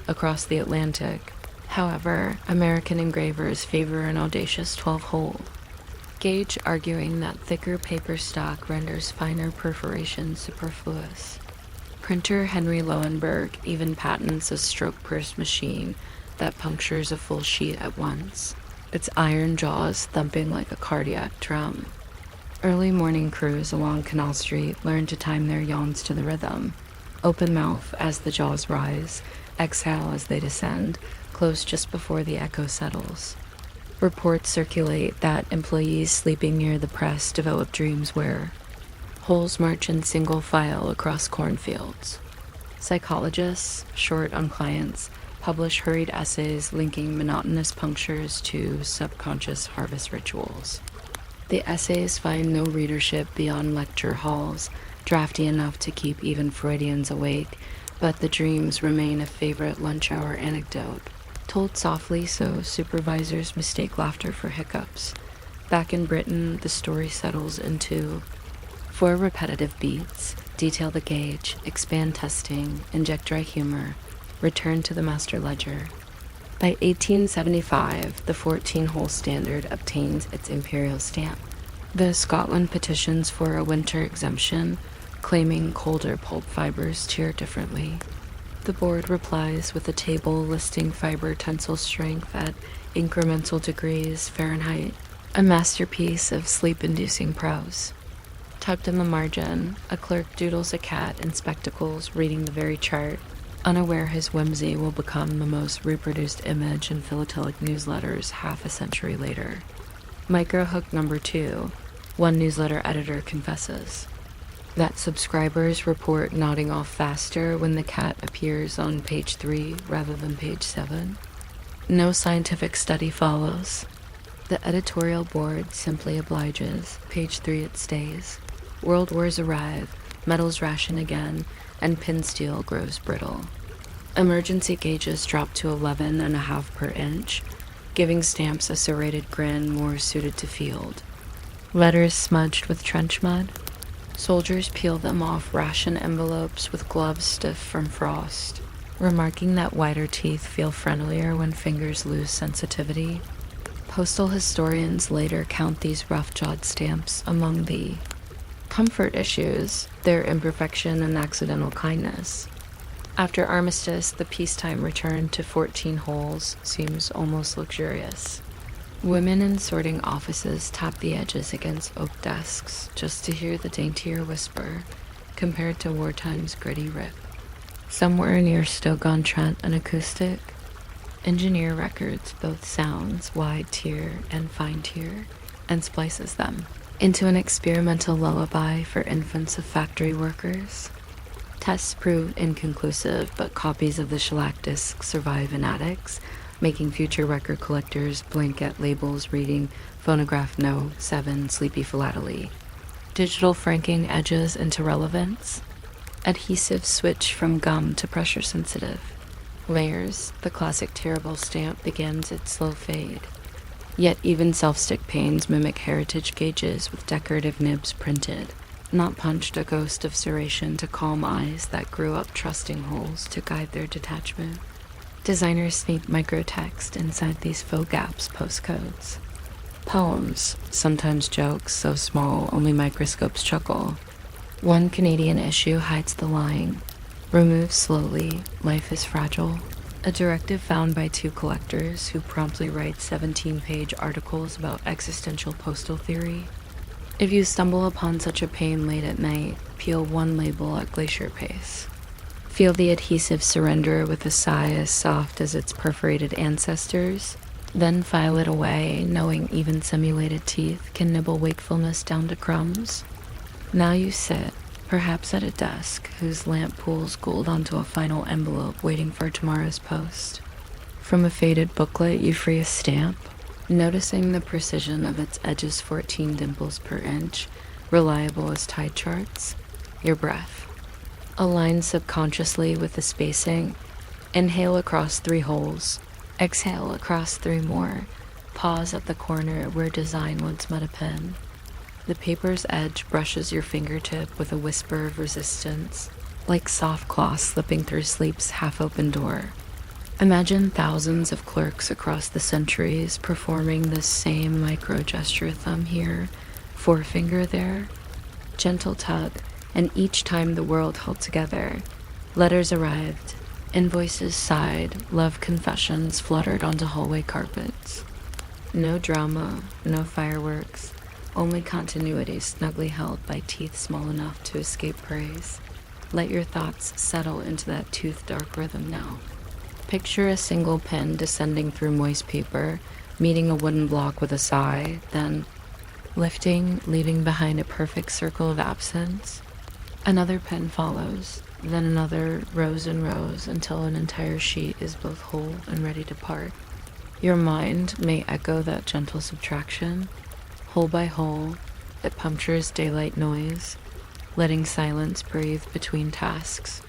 Across the Atlantic, however, American engravers favor an audacious 12-hole. Gage arguing that thicker paper stock renders finer perforation superfluous. Printer Henry Lowenberg even patents a stroke purse machine that punctures a full sheet at once, its iron jaws thumping like a cardiac drum. Early morning crews along Canal Street learn to time their yawns to the rhythm. Open mouth as the jaws rise, exhale as they descend, close just before the echo settles. Reports circulate that employees sleeping near the press develop dreams where holes march in single file across cornfields. Psychologists, short on clients, publish hurried essays linking monotonous punctures to subconscious harvest rituals. The essays find no readership beyond lecture halls, drafty enough to keep even Freudians awake, but the dreams remain a favorite lunch hour anecdote, told softly so supervisors mistake laughter for hiccups. Back in Britain, the story settles into 4 repetitive beats, detail the gauge, expand testing, inject dry humor, return to the master ledger. By 1875, the 14-hole standard obtains its imperial stamp. The Scotland petitions for a winter exemption, claiming colder pulp fibers tear differently. The board replies with a table listing fiber tensile strength at incremental degrees Fahrenheit, a masterpiece of sleep-inducing prose. Tucked in the margin, a clerk doodles a cat in spectacles reading the very chart, unaware his whimsy will become the most reproduced image in philatelic newsletters half a century later. Microhook number 2, one newsletter editor confesses that subscribers report nodding off faster when the cat appears on page 3 rather than page 7. No scientific study follows. The editorial board simply obliges. Page 3 it stays. World wars arrive, metals ration again, and pin steel grows brittle. Emergency gauges drop to 11.5 per inch, giving stamps a serrated grin more suited to field. Letters smudged with trench mud. Soldiers peel them off ration envelopes with gloves stiff from frost, remarking that whiter teeth feel friendlier when fingers lose sensitivity. Postal historians later count these rough-jawed stamps among the comfort issues, their imperfection and accidental kindness. After armistice, the peacetime return to 14 holes seems almost luxurious. Women in sorting offices tap the edges against oak desks just to hear the daintier whisper, compared to wartime's gritty rip. Somewhere near Stoke-on-Trent, an acoustic. Engineer records both sounds, wide tier and fine tier, and splices them into an experimental lullaby for infants of factory workers. Tests prove inconclusive, but copies of the shellac disc survive in attics, making future record collectors blink at labels reading Phonograph No. 7 Sleepy Philately. Digital franking edges into relevance. Adhesive switch from gum to pressure sensitive. Layers, the classic terrible stamp begins its slow fade. Yet even self-stick panes mimic heritage gauges with decorative nibs printed, not punched, a ghost of serration to calm eyes that grew up trusting holes to guide their detachment. Designers sneak microtext inside these faux gaps postcodes. Poems, sometimes jokes so small only microscopes chuckle. One Canadian issue hides the line, remove slowly, life is fragile. A directive found by two collectors who promptly write 17-page articles about existential postal theory. If you stumble upon such a pain late at night, peel one label at glacier pace. Feel the adhesive surrender with a sigh as soft as its perforated ancestors, then file it away, knowing even simulated teeth can nibble wakefulness down to crumbs. Now you sit, perhaps at a desk whose lamp pools gold onto a final envelope waiting for tomorrow's post. From a faded booklet you free a stamp, noticing the precision of its edges, 14 dimples per inch, reliable as tide charts. Your breath. Align subconsciously with the spacing. Inhale across 3 holes. Exhale across 3 more. Pause at the corner where design once met a pen. The paper's edge brushes your fingertip with a whisper of resistance, like soft cloth slipping through sleep's half-open door. Imagine thousands of clerks across the centuries performing this same micro-gesture, thumb here, forefinger there. Gentle tug, and each time the world held together. Letters arrived, invoices sighed, love confessions fluttered onto hallway carpets. No drama, no fireworks, only continuity snugly held by teeth small enough to escape praise. Let your thoughts settle into that tooth-dark rhythm now. Picture a single pen descending through moist paper, meeting a wooden block with a sigh, then lifting, leaving behind a perfect circle of absence. Another pen follows, then another, rows and rows, until an entire sheet is both whole and ready to part. Your mind may echo that gentle subtraction. Hole by hole, it punctures daylight noise, letting silence breathe between tasks.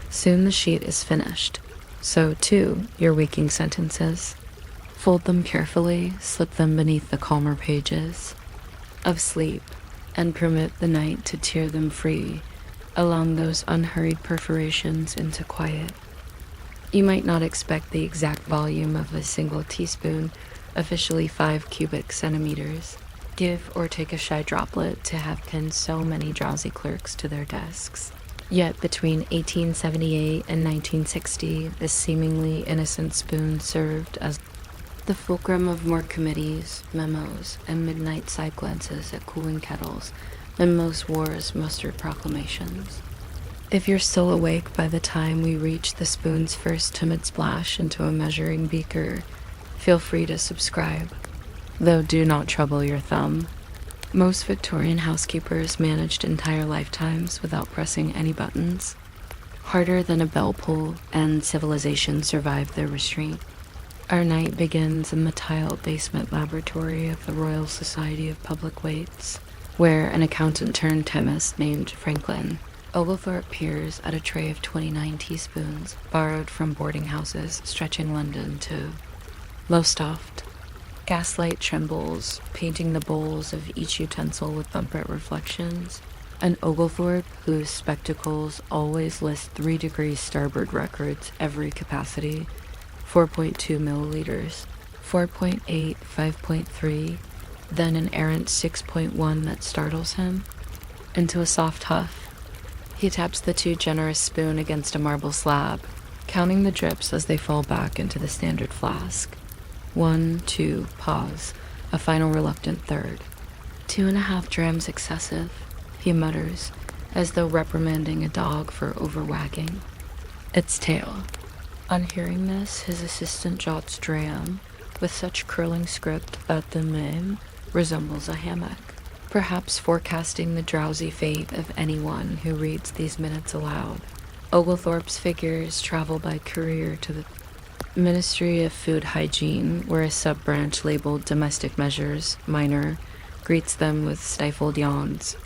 Soon the sheet is finished. So, too, your waking sentences. Fold them carefully, slip them beneath the calmer pages of sleep, and permit the night to tear them free along those unhurried perforations into quiet. You might not expect the exact volume of a single teaspoon, officially 5 cubic centimeters. Give or take a shy droplet to have pinned so many drowsy clerks to their desks. Yet between 1878 and 1960, this seemingly innocent spoon served as the fulcrum of more committees, memos, and midnight side glances at cooling kettles than most wars mustered proclamations. If you're still awake by the time we reach the spoon's first timid splash into a measuring beaker, feel free to subscribe. Though do not trouble your thumb. Most Victorian housekeepers managed entire lifetimes without pressing any buttons. Harder than a bell pull, and civilization survived their restraint. Our night begins in the tiled basement laboratory of the Royal Society of Public Weights, where an accountant-turned-chemist named Franklin Oglethorpe peers at a tray of 29 teaspoons borrowed from boarding houses stretching London to Lowestoft. Gaslight trembles, painting the bowls of each utensil with bumper reflections. An Oglethorpe whose spectacles always list 3-degree starboard records every capacity, 4.2 milliliters, 4.8, 5.3, then an errant 6.1 that startles him. Into a soft huff, he taps the too generous spoon against a marble slab, counting the drips as they fall back into the standard flask. 1, 2, pause, a final reluctant third. 2.5 drams excessive, he mutters, as though reprimanding a dog for overwagging its tail. On hearing this, his assistant jots dram, with such curling script that the meme resembles a hammock, perhaps forecasting the drowsy fate of anyone who reads these minutes aloud. Oglethorpe's figures travel by courier to the Ministry of Food Hygiene, where a sub-branch labeled Domestic Measures, Minor, greets them with stifled yawns.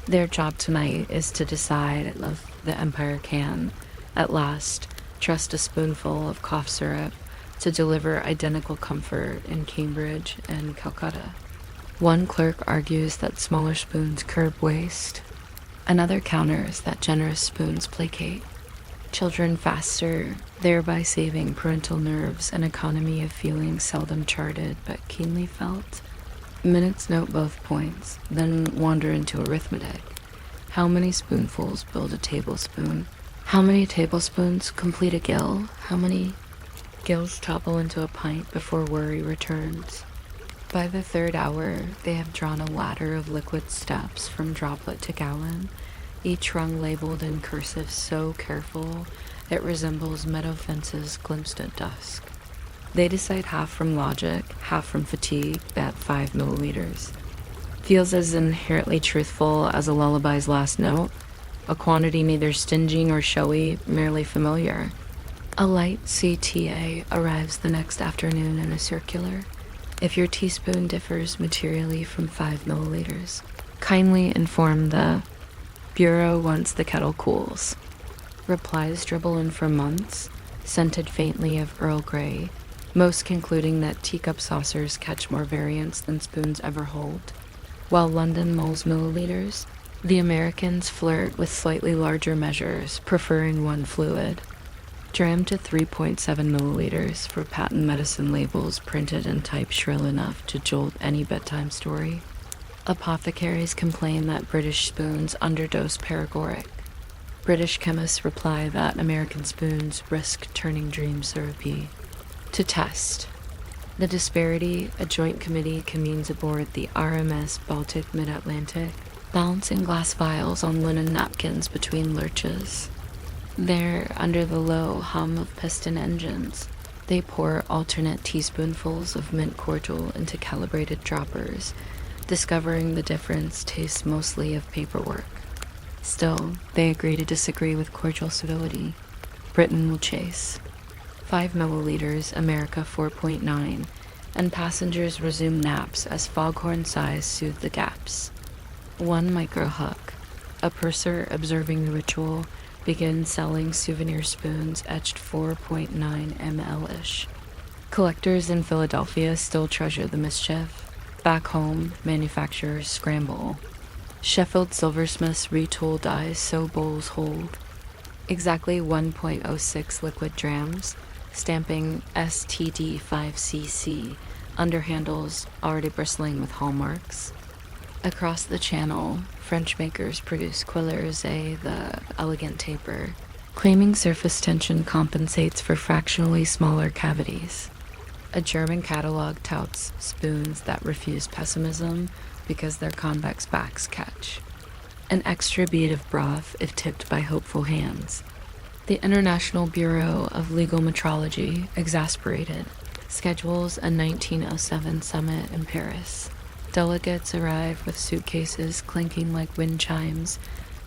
Their job tonight is to decide if the Empire can, at last, trust a spoonful of cough syrup to deliver identical comfort in Cambridge and Calcutta. One clerk argues that smaller spoons curb waste. Another counters that generous spoons placate children faster, thereby saving parental nerves and economy of feeling seldom charted but keenly felt. Minutes note both points, then wander into arithmetic. How many spoonfuls build a tablespoon? How many tablespoons complete a gill? How many gills topple into a pint before worry returns? By the third hour, they have drawn a ladder of liquid steps from droplet to gallon, each rung labeled in cursive so careful it resembles meadow fences glimpsed at dusk. They decide half from logic, half from fatigue, that 5 milliliters. Feels as inherently truthful as a lullaby's last note, a quantity neither stingy nor showy, merely familiar. A light CTA arrives the next afternoon in a circular. If your teaspoon differs materially from 5 milliliters, kindly inform the Bureau once the kettle cools. Replies dribble in for months, scented faintly of Earl Grey, most concluding that teacup saucers catch more variance than spoons ever hold. While London mulls milliliters, the Americans flirt with slightly larger measures, preferring one fluid. Dram to 3.7 milliliters for patent medicine labels printed in type shrill enough to jolt any bedtime story. Apothecaries complain that British spoons underdose paregoric. British chemists reply that American spoons risk turning dreams syrupy. To test the disparity, a joint committee convenes aboard the RMS Baltic Mid-Atlantic, balancing glass vials on linen napkins between lurches. There, under the low hum of piston engines, they pour alternate teaspoonfuls of mint cordial into calibrated droppers, discovering the difference tastes mostly of paperwork. Still, they agree to disagree with cordial civility. Britain will chase. 5 milliliters, America 4.9, and passengers resume naps as foghorn sighs soothe the gaps. One micro-hook. A purser observing the ritual begins selling souvenir spoons etched 4.9 ml-ish. Collectors in Philadelphia still treasure the mischief. Back home, manufacturers scramble. Sheffield silversmiths retool dies so bowls hold. Exactly 1.06 liquid drams, stamping STD5cc, under handles already bristling with hallmarks. Across the channel, French makers produce Quillers, the elegant taper, claiming surface tension compensates for fractionally smaller cavities. A German catalog touts spoons that refuse pessimism because their convex backs catch. An extra bead of broth if tipped by hopeful hands. The International Bureau of Legal Metrology, exasperated, schedules a 1907 summit in Paris. Delegates arrive with suitcases clinking like wind chimes,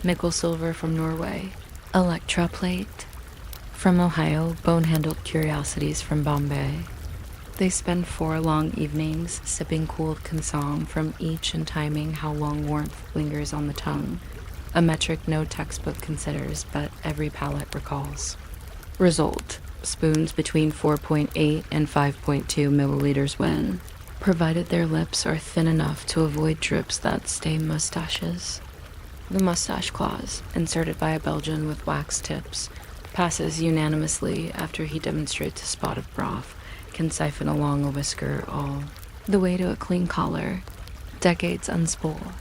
nickel silver from Norway, electroplate from Ohio, bone-handled curiosities from Bombay. They spend 4 long evenings sipping cooled consomme from each and timing how long warmth lingers on the tongue, a metric no textbook considers but every palate recalls. Result: spoons between 4.8 and 5.2 milliliters win, provided their lips are thin enough to avoid drips that stain mustaches. The mustache clause, inserted by a Belgian with wax tips, passes unanimously after he demonstrates a spot of broth can siphon along a whisker all the way to a clean collar. Decades unspool.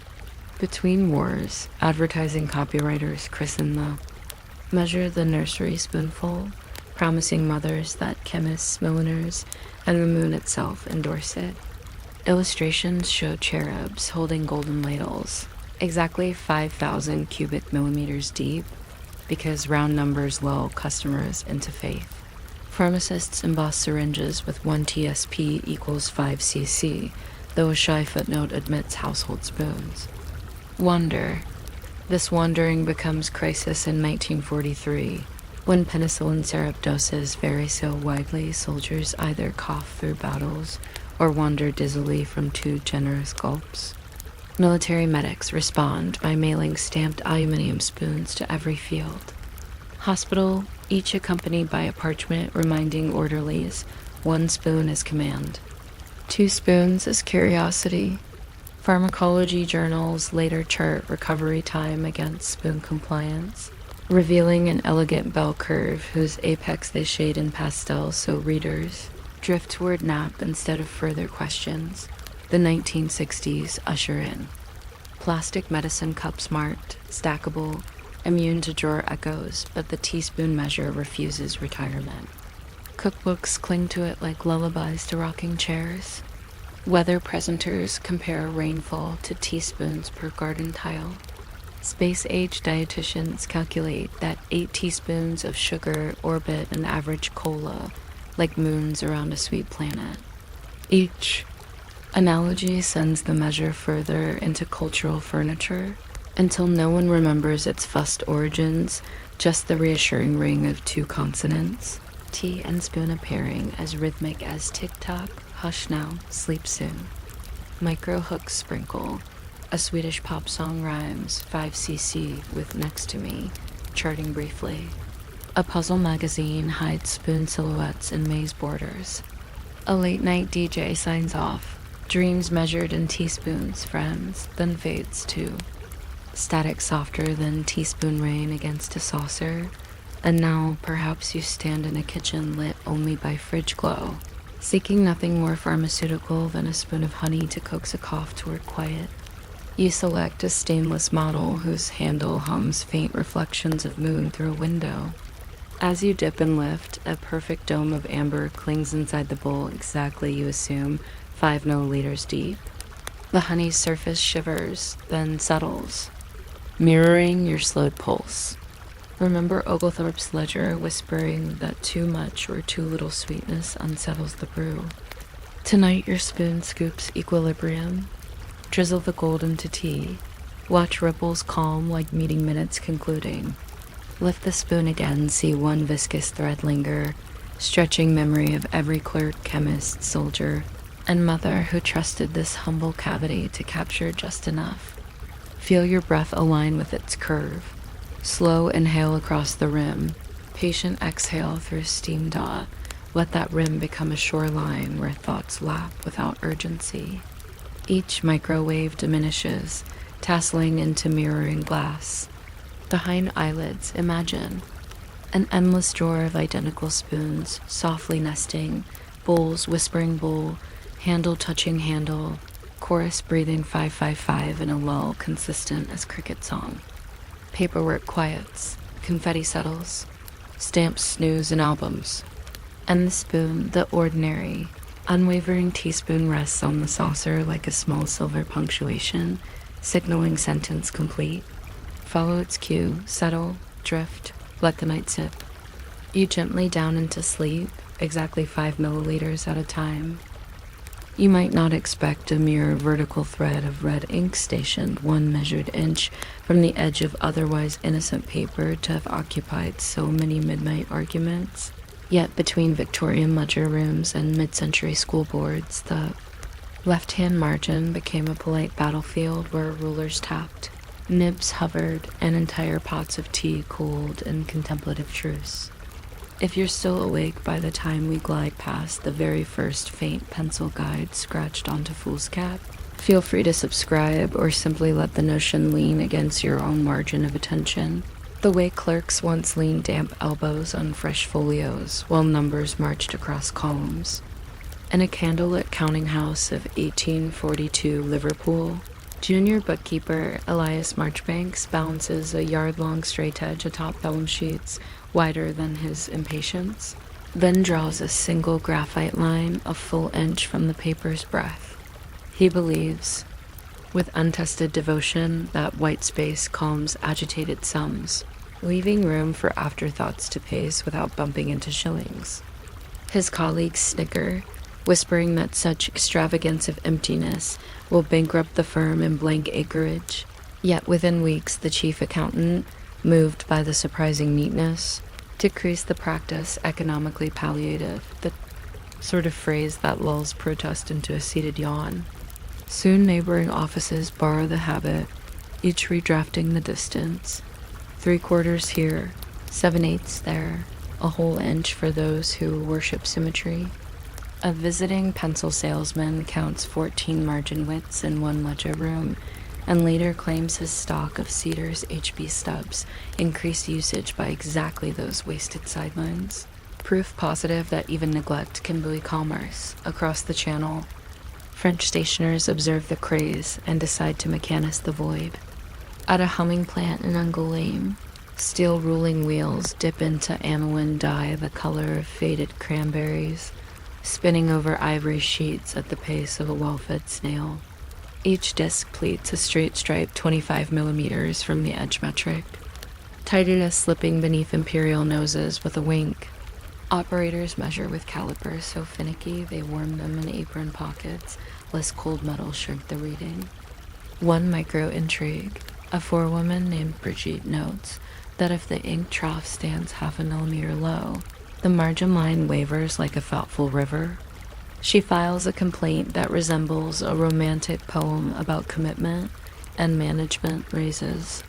Between wars, advertising copywriters christen the measure the nursery spoonful, promising mothers that chemists, milliners, and the moon itself endorse it. Illustrations show cherubs holding golden ladles, exactly 5,000 cubic millimeters deep, because round numbers lull customers into faith. Pharmacists emboss syringes with 1 TSP equals 5 cc, though a shy footnote admits household spoons. Wonder. This wandering becomes crisis in 1943. When penicillin syrup doses vary so widely, soldiers either cough through battles or wander dizzily from too generous gulps. Military medics respond by mailing stamped aluminum spoons to every field. Hospital, each accompanied by a parchment reminding orderlies 1 spoon is command. 2 spoons is curiosity. Pharmacology journals later chart recovery time against spoon compliance, revealing an elegant bell curve whose apex they shade in pastel so readers drift toward nap instead of further questions. The 1960s usher in. Plastic medicine cups marked, stackable, immune to drawer echoes, but the teaspoon measure refuses retirement. Cookbooks cling to it like lullabies to rocking chairs. Weather presenters compare rainfall to teaspoons per garden tile. Space-age dietitians calculate that 8 teaspoons of sugar orbit an average cola, like moons around a sweet planet. Each analogy sends the measure further into cultural furniture, until no one remembers its fussed origins, just the reassuring ring of 2 consonants, tea and spoon appearing as rhythmic as tick-tock, hush now, sleep soon. Micro hooks sprinkle. A Swedish pop song rhymes 5 cc with Next to Me, charting briefly. A puzzle magazine hides spoon silhouettes in maze borders. A late-night DJ signs off. Dreams measured in teaspoons, friends, then fades too. Static softer than teaspoon rain against a saucer. And now, perhaps you stand in a kitchen lit only by fridge glow, seeking nothing more pharmaceutical than a spoon of honey to coax a cough toward quiet. You select a stainless model whose handle hums faint reflections of moon through a window. As you dip and lift, a perfect dome of amber clings inside the bowl exactly, you assume, 5 milliliters deep. The honey's surface shivers, then settles, mirroring your slowed pulse. Remember Oglethorpe's ledger whispering that too much or too little sweetness unsettles the brew. Tonight your spoon scoops equilibrium. Drizzle the gold into tea. Watch ripples calm like meeting minutes concluding. Lift the spoon again, see 1 viscous thread linger, stretching memory of every clerk, chemist, soldier, and mother who trusted this humble cavity to capture just enough. Feel your breath align with its curve. Slow inhale across the rim. Patient exhale through steam dot. Let that rim become a shoreline where thoughts lap without urgency. Each microwave diminishes, tasseling into mirroring glass. Behind eyelids, imagine an endless drawer of identical spoons, softly nesting, bowls whispering bowl, handle touching handle, chorus breathing 555 in a lull consistent as cricket song. Paperwork quiets, confetti settles, stamps snooze in albums. And the spoon, the ordinary, unwavering teaspoon rests on the saucer like a small silver punctuation, signaling sentence complete. Follow its cue, settle, drift, let the night sip. You gently down into sleep, exactly 5 milliliters at a time. You might not expect a mere vertical thread of red ink stationed 1 measured inch from the edge of otherwise innocent paper to have occupied so many midnight arguments. Yet between Victorian ledger rooms and mid-century school boards, the left-hand margin became a polite battlefield where rulers tapped, nibs hovered, and entire pots of tea cooled in contemplative truce. If you're still awake by the time we glide past the very first faint pencil guide scratched onto foolscap, feel free to subscribe or simply let the notion lean against your own margin of attention. The way clerks once leaned damp elbows on fresh folios while numbers marched across columns. In a candlelit counting house of 1842 Liverpool, junior bookkeeper Elias Marchbanks balances a yard-long straight edge atop vellum sheets wider than his impatience, then draws a single graphite line a full inch from the paper's breadth. He believes, with untested devotion, that white space calms agitated sums, leaving room for afterthoughts to pace without bumping into shillings. His colleagues snicker, whispering that such extravagance of emptiness will bankrupt the firm in blank acreage. Yet within weeks, the chief accountant, moved by the surprising neatness, decreased the practice economically palliative, the sort of phrase that lulls protest into a seated yawn. Soon neighboring offices borrow the habit, each redrafting the distance. 3/4 here, 7/8 there, a whole inch for those who worship symmetry. A visiting pencil salesman counts 14 margin widths in one ledger room, and later claims his stock of Cedar's HB stubs increased usage by exactly those wasted sidelines. Proof positive that even neglect can buoy commerce. Across the channel, French stationers observe the craze and decide to mechanize the void. At a humming plant in Angoulême, steel ruling wheels dip into aniline dye the color of faded cranberries, spinning over ivory sheets at the pace of a well-fed snail. Each disc pleats a straight stripe 25 millimeters from the edge metric, tidiness slipping beneath imperial noses with a wink. Operators measure with calipers so finicky they warm them in apron pockets, lest cold metal shrink the reading. One micro-intrigue, a forewoman named Brigitte notes that if the ink trough stands half a millimeter low, the margin line wavers like a thoughtful river. She files a complaint that resembles a romantic poem about commitment, and management raises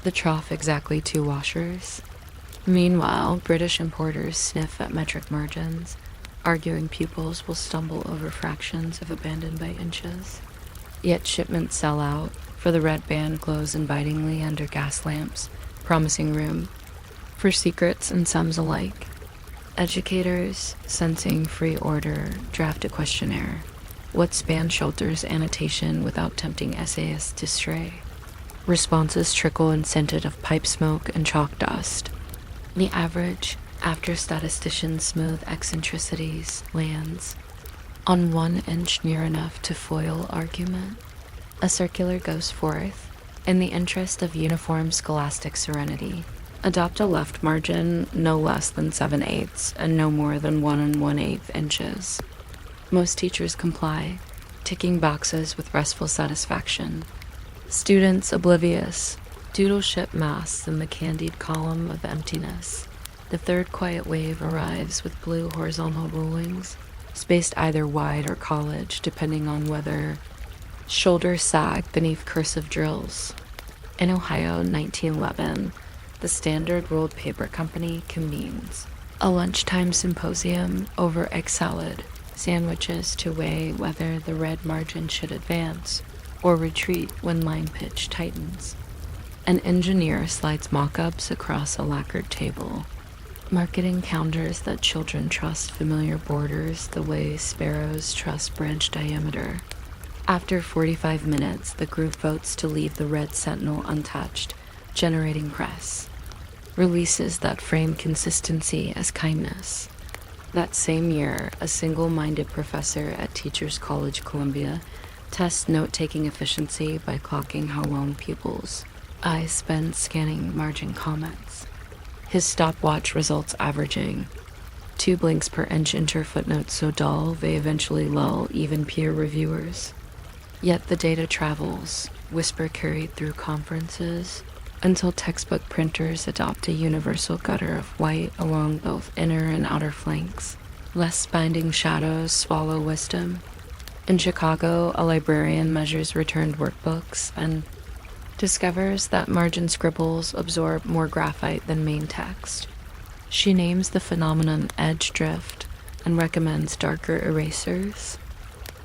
the trough exactly 2 washers. Meanwhile, British importers sniff at metric margins, arguing pupils will stumble over fractions if abandoned by inches. Yet shipments sell out, for the red band glows invitingly under gas lamps, promising room for secrets and sums alike. Educators, sensing free order, draft a questionnaire. What span shelters annotation without tempting essayists to stray? Responses trickle in scented of pipe smoke and chalk dust. The average, after statisticians smooth eccentricities, lands on 1 inch near enough to foil argument. A circular goes forth, in the interest of uniform scholastic serenity. Adopt a left margin no less than 7/8 and no more than 1 1/8 inches. Most teachers comply, ticking boxes with restful satisfaction. Students oblivious, doodleship masks in the candied column of emptiness. The third quiet wave arrives with blue horizontal rulings, spaced either wide or college, depending on whether shoulders sag beneath cursive drills. In Ohio, 1911, the Standard Rolled Paper Company convenes a lunchtime symposium over egg salad, sandwiches to weigh whether the red margin should advance or retreat when line pitch tightens. An engineer slides mock-ups across a lacquered table. Marketing counters that children trust familiar borders the way sparrows trust branch diameter. After 45 minutes, the group votes to leave the red sentinel untouched, generating press. Releases that frame consistency as kindness. That same year, a single-minded professor at Teachers College Columbia tests note-taking efficiency by clocking how long pupils' eyes spend scanning margin comments. His stopwatch results averaging 2 blinks per inch enter footnotes so dull they eventually lull even peer reviewers. Yet the data travels, whisper carried through conferences, until textbook printers adopt a universal gutter of white along both inner and outer flanks. Less binding shadows swallow wisdom. In Chicago, a librarian measures returned workbooks and discovers that margin scribbles absorb more graphite than main text. She names the phenomenon edge drift and recommends darker erasers.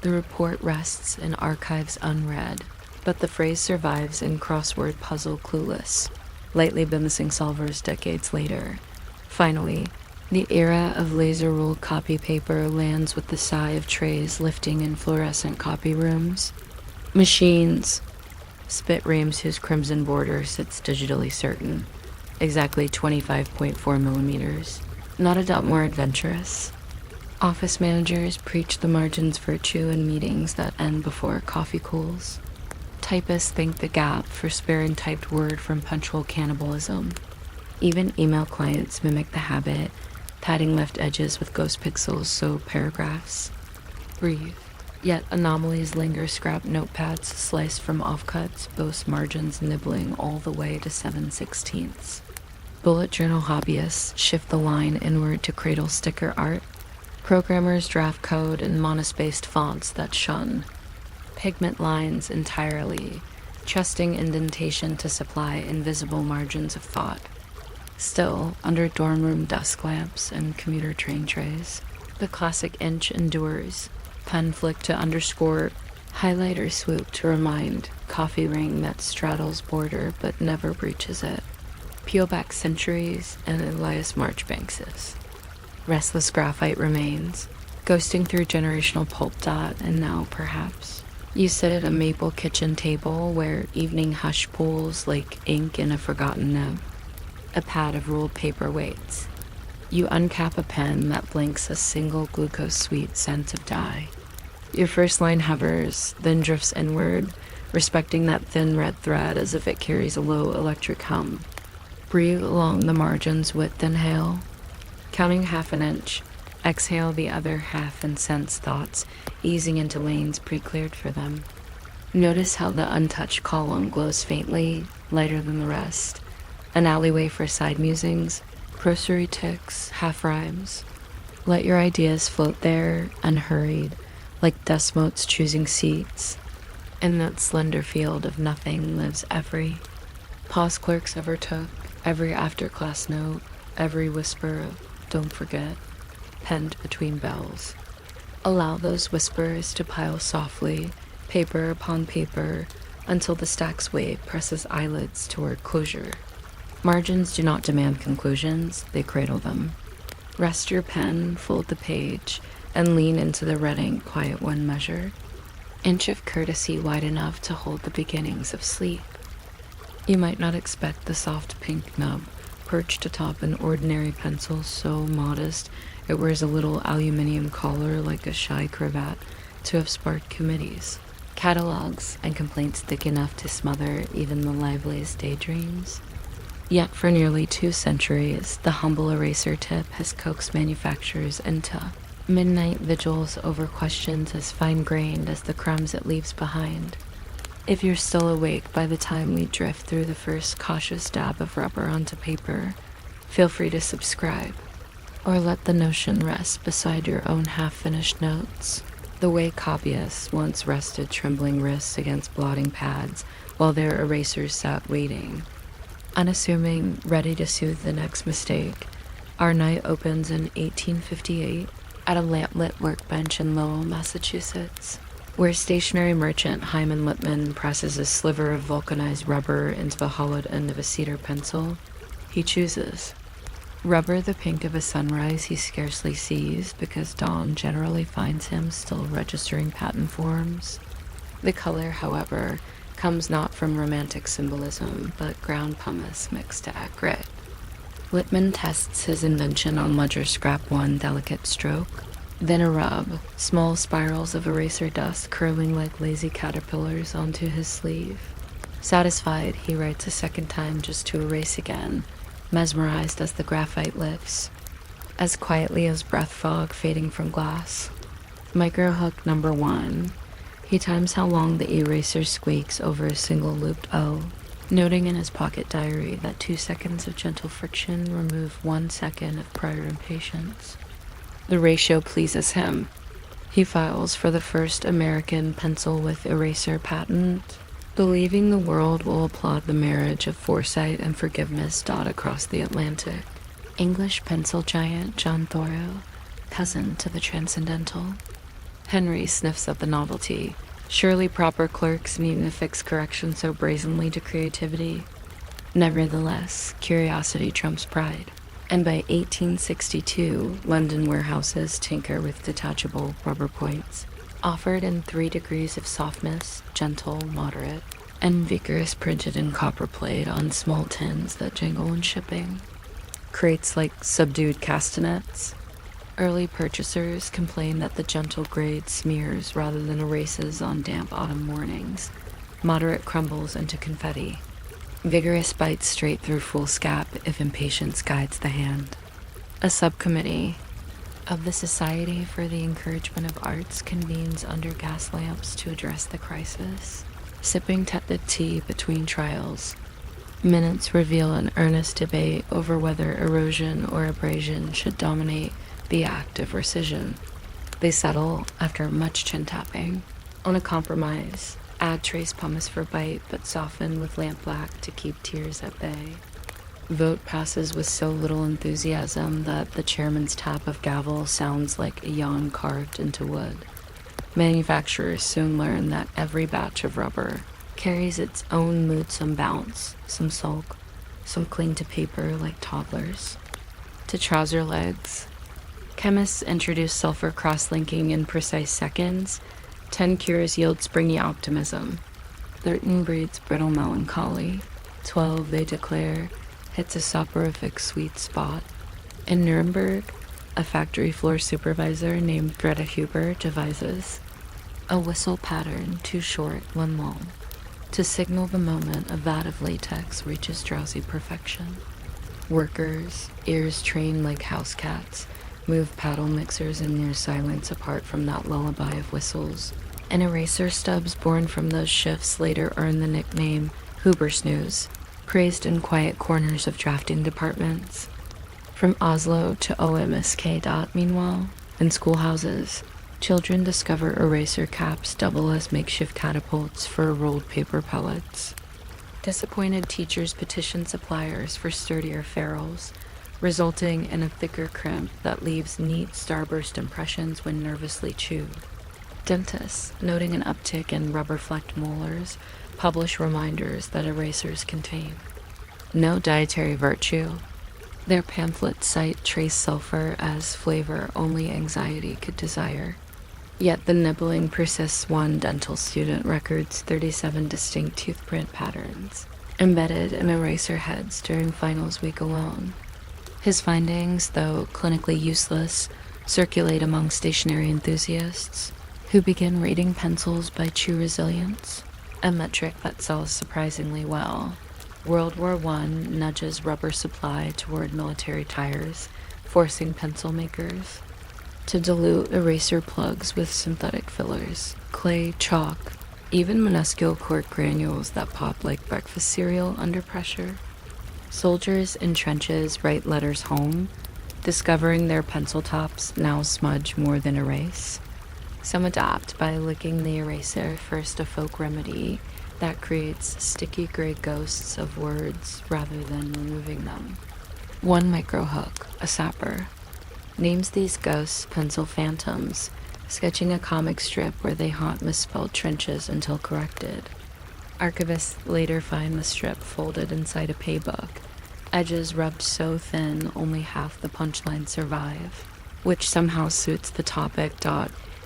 The report rests in archives unread, but the phrase survives in crossword puzzle clueless, lightly bimsing solvers decades later. Finally, the era of laser-ruled copy paper lands with the sigh of trays lifting in fluorescent copy rooms. Machines. Spit reams whose crimson border sits digitally certain. Exactly 25.4 millimeters. Not a dot more adventurous. Office managers preach the margin's virtue in meetings that end before coffee cools. Typists thank the gap for sparing typed word from punctual cannibalism. Even email clients mimic the habit, padding left edges with ghost pixels so paragraphs breathe. Yet anomalies linger, scrap notepads sliced from offcuts, boast margins nibbling all the way to 7/16. Bullet journal hobbyists shift the line inward to cradle sticker art. Programmers draft code in monospaced fonts that shun pigment lines entirely, trusting indentation to supply invisible margins of thought. Still, under dorm room desk lamps and commuter train trays, the classic inch endures, pen flick to underscore, highlighter swoop to remind, coffee ring that straddles border but never breaches it. Peel back centuries and Elias Marchbankses. Restless graphite remains, ghosting through generational pulp dot, and now, perhaps, you sit at a maple kitchen table where evening hush pools like ink in a forgotten nib. A pad of ruled paper waits. You uncap a pen that blinks a single glucose-sweet scent of dye. Your first line hovers, then drifts inward, respecting that thin red thread as if it carries a low electric hum. Breathe along the margins with inhale. Counting half an inch, exhale the other half and sense thoughts easing into lanes pre-cleared for them. Notice how the untouched column glows faintly, lighter than the rest. An alleyway for side musings, grocery ticks, half rhymes. Let your ideas float there, unhurried, like dust motes choosing seats. In that slender field of nothing lives every pause clerks ever took, every after-class note, every whisper of "don't forget," penned between bells. Allow those whispers to pile softly, paper upon paper, until the stack's weight presses eyelids toward closure. Margins do not demand conclusions, they cradle them. Rest your pen, fold the page, and lean into the red ink quiet one measure. Inch of courtesy wide enough to hold the beginnings of sleep. You might not expect the soft pink nub perched atop an ordinary pencil so modest it wears a little aluminium collar like a shy cravat to have sparked committees, catalogs, and complaints thick enough to smother even the liveliest daydreams. Yet for nearly 2 centuries, the humble eraser tip has coaxed manufacturers into midnight vigils over questions as fine-grained as the crumbs it leaves behind. If you're still awake by the time we drift through the first cautious dab of rubber onto paper, feel free to subscribe, or let the notion rest beside your own half-finished notes, the way copyists once rested trembling wrists against blotting pads while their erasers sat waiting. Unassuming, ready to soothe the next mistake, our night opens in 1858 at a lamplit workbench in Lowell, Massachusetts, where stationery merchant Hyman Lipman presses a sliver of vulcanized rubber into the hollowed end of a cedar pencil. He chooses rubber, the pink of a sunrise he scarcely sees because dawn generally finds him still registering patent forms. The color, however, comes not from romantic symbolism, but ground pumice mixed to act grit. Lipman tests his invention on ledger scrap one delicate stroke, then a rub, small spirals of eraser dust curling like lazy caterpillars onto his sleeve. Satisfied, he writes a second time just to erase again, mesmerized as the graphite lifts, as quietly as breath fog fading from glass. Microhook number 1. He times how long the eraser squeaks over a single looped O, noting in his pocket diary that 2 seconds of gentle friction remove 1 second of prior impatience. The ratio pleases him. He files for the first American pencil with eraser patent, believing the world will applaud the marriage of foresight and forgiveness dot across the Atlantic. English pencil giant John Thoreau, cousin to the transcendental. Henry sniffs at the novelty. Surely proper clerks needn't affix correction so brazenly to creativity. Nevertheless, curiosity trumps pride. And by 1862, London warehouses tinker with detachable rubber points, offered in 3 degrees of softness, gentle, moderate, and vigorous, printed in copperplate on small tins that jingle in shipping. Crates like subdued castanets. Early purchasers complain that the gentle grade smears rather than erases on damp autumn mornings. Moderate crumbles into confetti. Vigorous bites straight through foolscap if impatience guides the hand. A subcommittee of the Society for the Encouragement of Arts convenes under gas lamps to address the crisis. Sipping tepid tea between trials, minutes reveal an earnest debate over whether erosion or abrasion should dominate the act of rescission. They settle, after much chin-tapping, on a compromise. Add trace pumice for bite, but soften with lampblack to keep tears at bay. Vote passes with so little enthusiasm that the chairman's tap of gavel sounds like a yawn carved into wood. Manufacturers soon learn that every batch of rubber carries its own moodsome bounce. Some sulk, some cling to paper like toddlers. To trouser legs, chemists introduce sulfur cross-linking in precise seconds. 10 cures yield springy optimism. 13 breeds brittle melancholy. 12, they declare, hits a soporific sweet spot. In Nuremberg, a factory floor supervisor named Greta Huber devises a whistle pattern, too short, one long, to signal the moment a vat of latex reaches drowsy perfection. Workers, ears trained like house cats, move paddle mixers in near silence apart from that lullaby of whistles. And eraser stubs born from those shifts later earn the nickname Hubersnooze, praised in quiet corners of drafting departments. From Oslo to OMSK. Meanwhile, in schoolhouses, children discover eraser caps double as makeshift catapults for rolled paper pellets. Disappointed teachers petition suppliers for sturdier ferrules, resulting in a thicker crimp that leaves neat starburst impressions when nervously chewed. Dentists, noting an uptick in rubber-flecked molars, publish reminders that erasers contain no dietary virtue. Their pamphlets cite trace sulfur as flavor only anxiety could desire. Yet the nibbling persists. One dental student records 37 distinct toothprint patterns embedded in eraser heads during finals week alone. His findings, though clinically useless, circulate among stationery enthusiasts who begin rating pencils by chew resilience, a metric that sells surprisingly well. World War I nudges rubber supply toward military tires, forcing pencil makers to dilute eraser plugs with synthetic fillers, clay, chalk, even minuscule cork granules that pop like breakfast cereal under pressure. Soldiers in trenches write letters home, discovering their pencil tops now smudge more than erase. Some adapt by licking the eraser, first a folk remedy that creates sticky gray ghosts of words rather than removing them. One microhook, a sapper, names these ghosts pencil phantoms, sketching a comic strip where they haunt misspelled trenches until corrected. Archivists later find the strip folded inside a paybook, edges rubbed so thin only half the punchlines survive, which somehow suits the topic.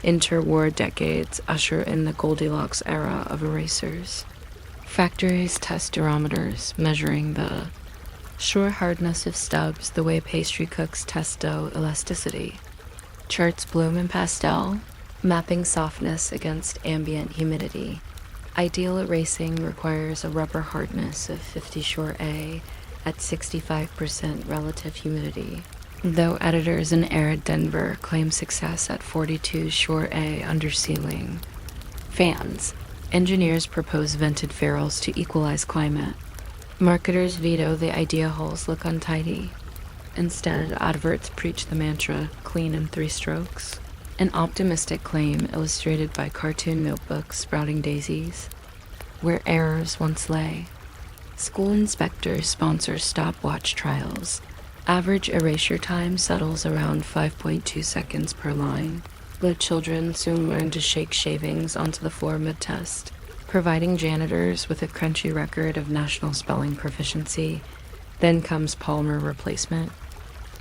Interwar decades usher in the Goldilocks era of erasers. Factories test durometers, measuring the sure hardness of stubs the way pastry cooks test dough elasticity. Charts bloom in pastel, mapping softness against ambient humidity. Ideal erasing requires a rubber hardness of 50 short A at 65% relative humidity, though editors in arid Denver claim success at 42 short A under ceiling. Fans. Engineers propose vented ferrules to equalize climate. Marketers veto the idea holes look untidy. Instead, adverts preach the mantra, clean in 3 strokes. An optimistic claim illustrated by cartoon notebooks sprouting daisies, where errors once lay. School inspectors sponsor stopwatch trials. Average erasure time settles around 5.2 seconds per line, but children soon learn to shake shavings onto the floor mid-test, providing janitors with a crunchy record of national spelling proficiency. Then comes polymer replacement.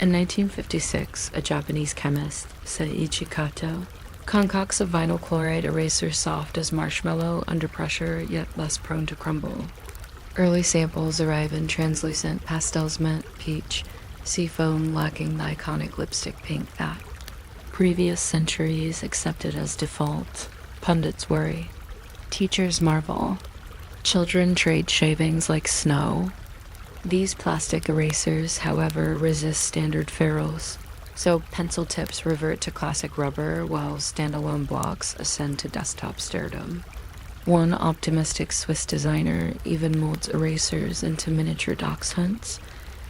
In 1956, a Japanese chemist, Seiichi Kato, concocts a vinyl chloride eraser soft as marshmallow under pressure, yet less prone to crumble. Early samples arrive in translucent pastels mint, peach, seafoam lacking the iconic lipstick pink that previous centuries accepted as default. Pundits worry. Teachers marvel. Children trade shavings like snow. These plastic erasers, however, resist standard ferrules, so pencil tips revert to classic rubber while standalone blocks ascend to desktop stardom. One optimistic Swiss designer even molds erasers into miniature dachshunds,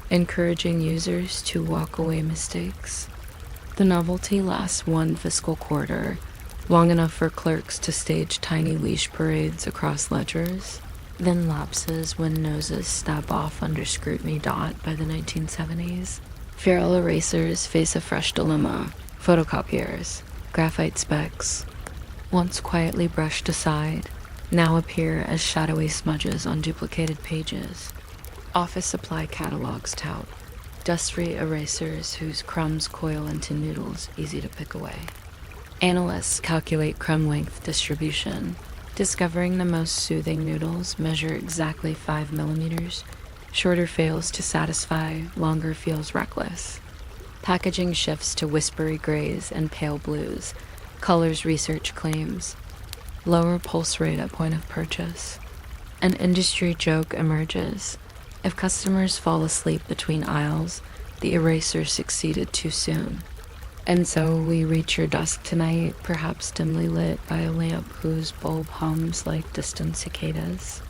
encouraging users to walk away mistakes. The novelty lasts one fiscal quarter, long enough for clerks to stage tiny leash parades across ledgers, then lapses when noses stab off under scrutiny. By the 1970s, feral erasers face a fresh dilemma. Photocopiers, graphite specks, once quietly brushed aside, now appear as shadowy smudges on duplicated pages. Office supply catalogs tout dust-free erasers whose crumbs coil into noodles easy to pick away. Analysts calculate crumb length distribution, discovering the most soothing noodles measure exactly 5 millimeters. Shorter fails to satisfy, longer feels reckless. Packaging shifts to whispery grays and pale blues, colors research claims. Lower pulse rate at point of purchase. An industry joke emerges. If customers fall asleep between aisles, the eraser succeeded too soon. And so we reach your desk tonight, perhaps dimly lit by a lamp whose bulb hums like distant cicadas.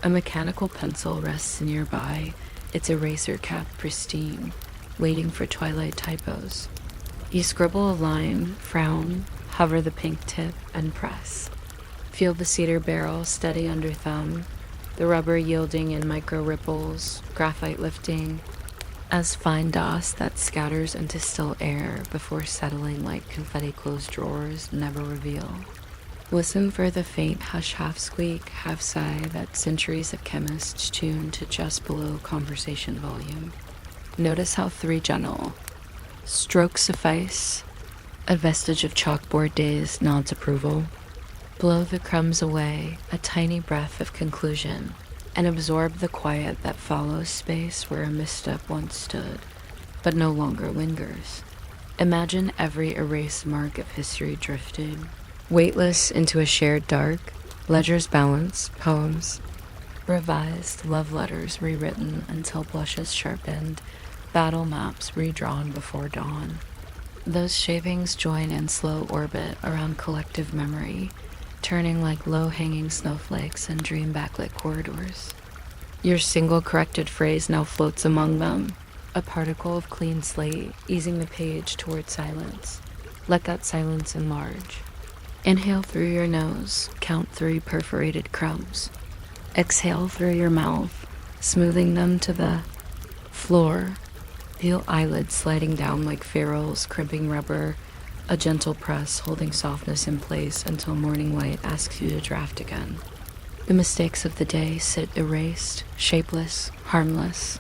A mechanical pencil rests nearby, its eraser cap pristine, waiting for twilight typos. You scribble a line, frown, hover the pink tip, and press. Feel the cedar barrel steady under thumb, the rubber yielding in micro ripples, graphite lifting, as fine dust that scatters into still air before settling like confetti-closed drawers never reveal. Listen for the faint hush half squeak, half sigh that centuries of chemists tune to just below conversation volume. Notice how 3 gentle strokes suffice. A vestige of chalkboard days nods approval. Blow the crumbs away, a tiny breath of conclusion, and absorb the quiet that follows space where a misstep once stood, but no longer lingers. Imagine every erased mark of history drifted, weightless into a shared dark, ledgers balanced, poems revised, love letters rewritten until blushes sharpened, battle maps redrawn before dawn. Those shavings join in slow orbit around collective memory, turning like low-hanging snowflakes in dream backlit corridors. Your single corrected phrase now floats among them, a particle of clean slate, easing the page toward silence. Let that silence enlarge. Inhale through your nose, count 3 perforated crumbs. Exhale through your mouth, smoothing them to the floor. Feel eyelids sliding down like ferrules, crimping rubber, a gentle press holding softness in place until morning light asks you to draft again. The mistakes of the day sit erased, shapeless, harmless.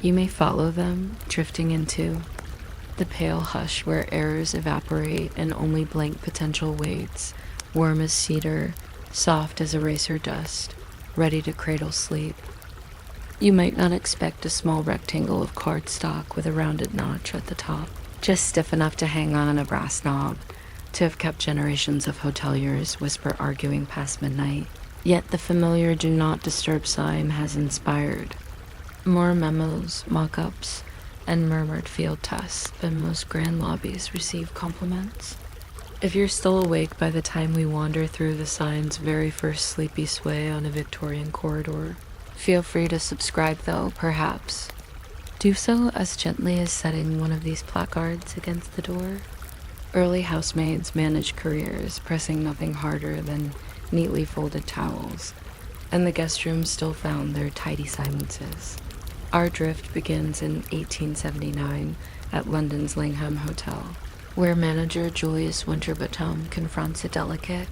You may follow them, drifting into the pale hush where errors evaporate and only blank potential waits, warm as cedar, soft as eraser dust, ready to cradle sleep. You might not expect a small rectangle of cardstock with a rounded notch at the top, just stiff enough to hang on a brass knob, to have kept generations of hoteliers whisper arguing past midnight. Yet the familiar do not disturb sign has inspired more memos, mock-ups, and murmured field tests than most grand lobbies receive compliments. If you're still awake by the time we wander through the sign's very first sleepy sway on a Victorian corridor, feel free to subscribe though, perhaps. Do so as gently as setting one of these placards against the door. Early housemaids managed careers, pressing nothing harder than neatly folded towels, and the guest rooms still found their tidy silences. Our drift begins in 1879 at London's Langham Hotel, where manager Julius Winterbottom confronts a delicate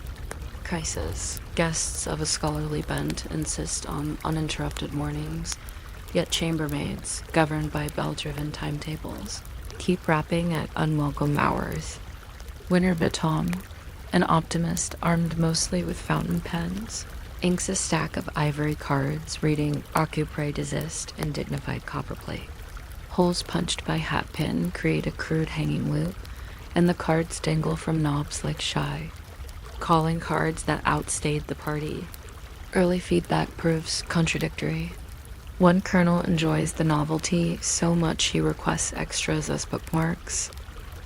crisis. Guests of a scholarly bent insist on uninterrupted mornings, yet chambermaids, governed by bell-driven timetables, keep rapping at unwelcome hours. Winterbottom, an optimist armed mostly with fountain pens, inks a stack of ivory cards reading "Occupy desist" in dignified copperplate. Holes punched by hat pin create a crude hanging loop, and the cards dangle from knobs like shy, calling cards that outstayed the party. Early feedback proves contradictory. One colonel enjoys the novelty so much he requests extras as bookmarks.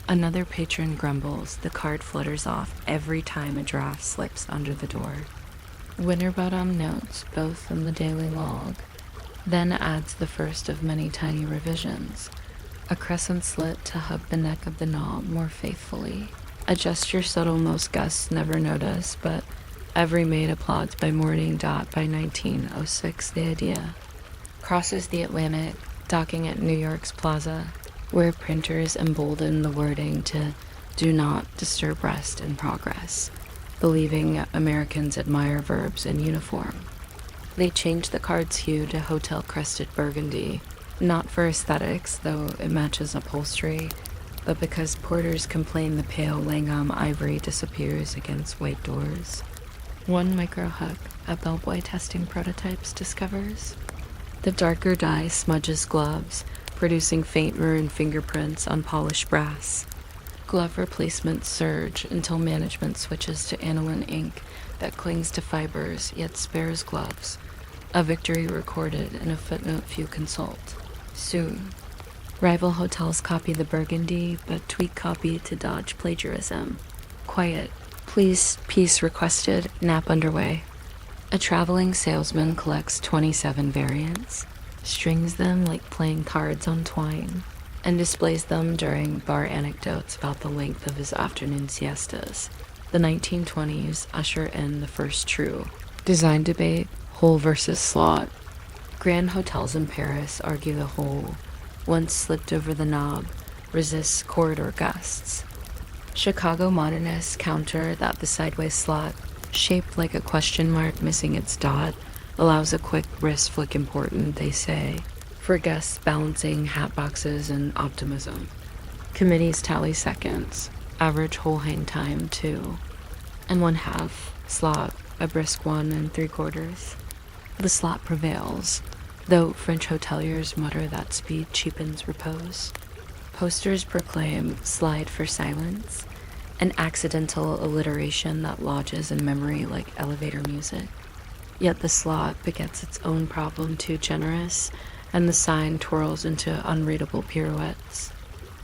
Another patron grumbles the card flutters off every time a draft slips under the door. Winterbottom notes both in the daily log, then adds the first of many tiny revisions. A crescent slit to hug the neck of the knob more faithfully. A gesture subtle most guests never notice, but every maid applauds by morning dot by 1906 the idea. Crosses the Atlantic, docking at New York's Plaza, where printers embolden the wording to "do not disturb rest in progress," believing Americans admire verbs in uniform. They change the card's hue to hotel-crested burgundy, not for aesthetics, though it matches upholstery, but because porters complain the pale Langham ivory disappears against white doors. One micro-hook a bellboy testing prototypes discovers. The darker dye smudges gloves, producing faint maroon fingerprints on polished brass. Glove replacements surge until management switches to aniline ink that clings to fibers yet spares gloves. A victory recorded in a footnote few consult. Soon. Rival hotels copy the burgundy, but tweak copy to dodge plagiarism. Quiet. Please, peace requested, nap underway. A traveling salesman collects 27 variants, strings them like playing cards on twine, and displays them during bar anecdotes about the length of his afternoon siestas. The 1920s usher in the first true design debate, whole versus slot. Grand hotels in Paris argue the whole, once slipped over the knob, resists corridor gusts. Chicago modernists counter that the sideways slot, shaped like a question mark missing its dot, allows a quick wrist flick important, they say, for guests balancing hat boxes and optimism. Committees tally seconds, average whole hang time 2 1/2, slot a brisk 1 3/4. The slot prevails, though French hoteliers mutter that speed cheapens repose. Posters proclaim slide for silence, an accidental alliteration that lodges in memory like elevator music. Yet the slot begets its own problem too generous, and the sign twirls into unreadable pirouettes.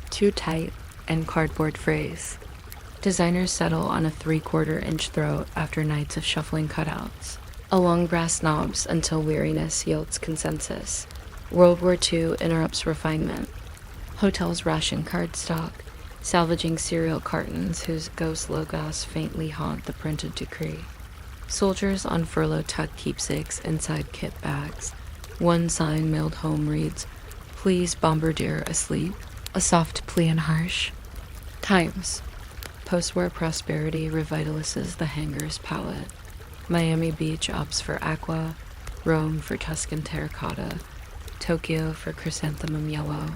Too tight and cardboard phrase. Designers settle on a 3/4-inch throat after nights of shuffling cutouts. Along brass knobs until weariness yields consensus. World War II interrupts refinement. Hotels ration cardstock, salvaging cereal cartons whose ghost logos faintly haunt the printed decree. Soldiers on furlough tuck keepsakes inside kit bags. One sign mailed home reads, "Please bombardier asleep," a soft plea and harsh. Times. Post-war prosperity revitalizes the hangar's palette. Miami Beach opts for aqua, Rome for Tuscan terracotta, Tokyo for chrysanthemum yellow.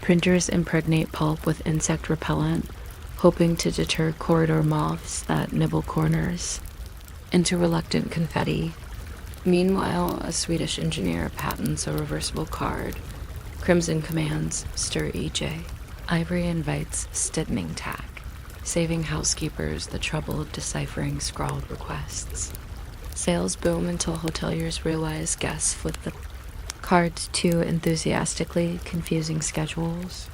Printers impregnate pulp with insect repellent, hoping to deter corridor moths that nibble corners. Into reluctant confetti. Meanwhile, a Swedish engineer patents a reversible card. Crimson commands, stir EJ. Ivory invites stiffening tack, saving housekeepers the trouble of deciphering scrawled requests. Sales boom until hoteliers realize guests flip the cards too enthusiastically, confusing schedules.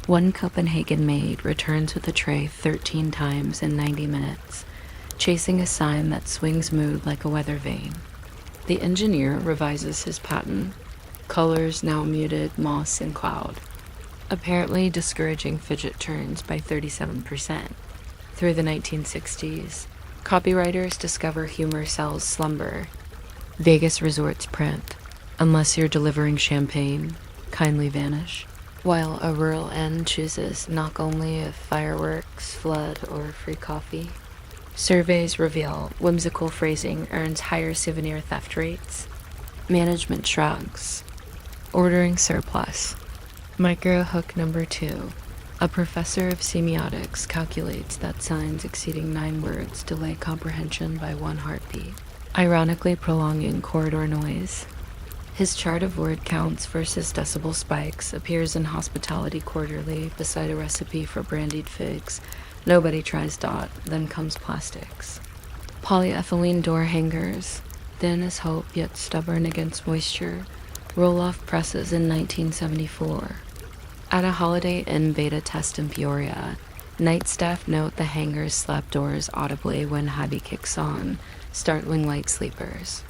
One Copenhagen maid returns with a tray 13 times in 90 minutes, chasing a sign that swings mood like a weather vane. The engineer revises his patent, colors now muted, moss and cloud, apparently discouraging fidget turns by 37%. Through the 1960s, copywriters discover humor sells slumber. Vegas resorts print, "Unless you're delivering champagne, kindly vanish," while a rural end chooses knock only if fireworks, flood, or free coffee. Surveys reveal whimsical phrasing earns higher souvenir theft rates. Management shrugs. Ordering surplus. Micro hook number 2. A professor of semiotics calculates that signs exceeding 9 words delay comprehension by 1 heartbeat, ironically prolonging corridor noise. His chart of word counts versus decibel spikes appears in Hospitality Quarterly beside a recipe for brandied figs. Nobody tries dot, then comes plastics. Polyethylene door hangers, thin as hope yet stubborn against moisture, roll-off presses in 1974. At a Holiday Inn beta test in Peoria, night staff note the hangar's slap doors audibly when Habi kicks on, startling light sleepers.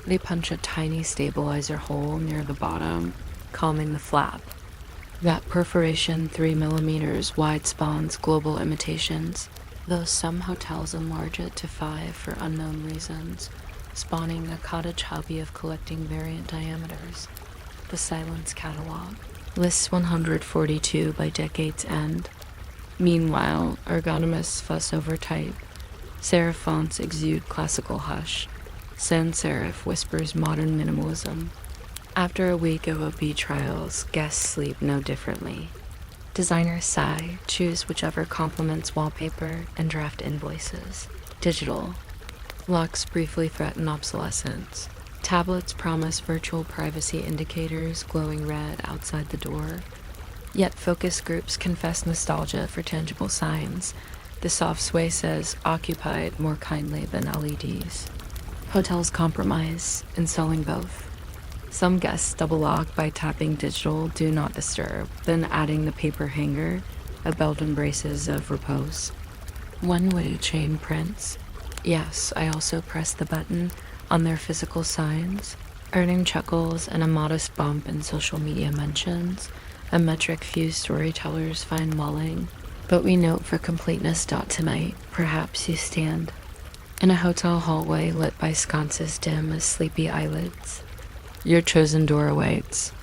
They punch a tiny stabilizer hole near the bottom, calming the flap. That perforation 3 mm wide spawns global imitations, though some hotels enlarge it to 5 for unknown reasons, spawning a cottage hobby of collecting variant diameters. The Silence Catalog lists 142 by decade's end. Meanwhile, ergonomists fuss over type. Serif fonts exude classical hush. Sans serif whispers modern minimalism. After a week of OB trials, guests sleep no differently. Designers sigh, choose whichever complements wallpaper, and draft invoices. Digital. Locks briefly threaten obsolescence. Tablets promise virtual privacy indicators glowing red outside the door. Yet focus groups confess nostalgia for tangible signs. The soft sway says occupied more kindly than LEDs. Hotels compromise, installing both. Some guests double lock by tapping digital do not disturb, then adding the paper hanger, a belt and braces of repose. One widow chain prints. Yes, I also press the button on their physical signs, earning chuckles and a modest bump in social media mentions, a metric few storytellers find lulling, but we note for completeness. Tonight, perhaps you stand in a hotel hallway lit by sconces dim as sleepy eyelids. Your chosen door awaits.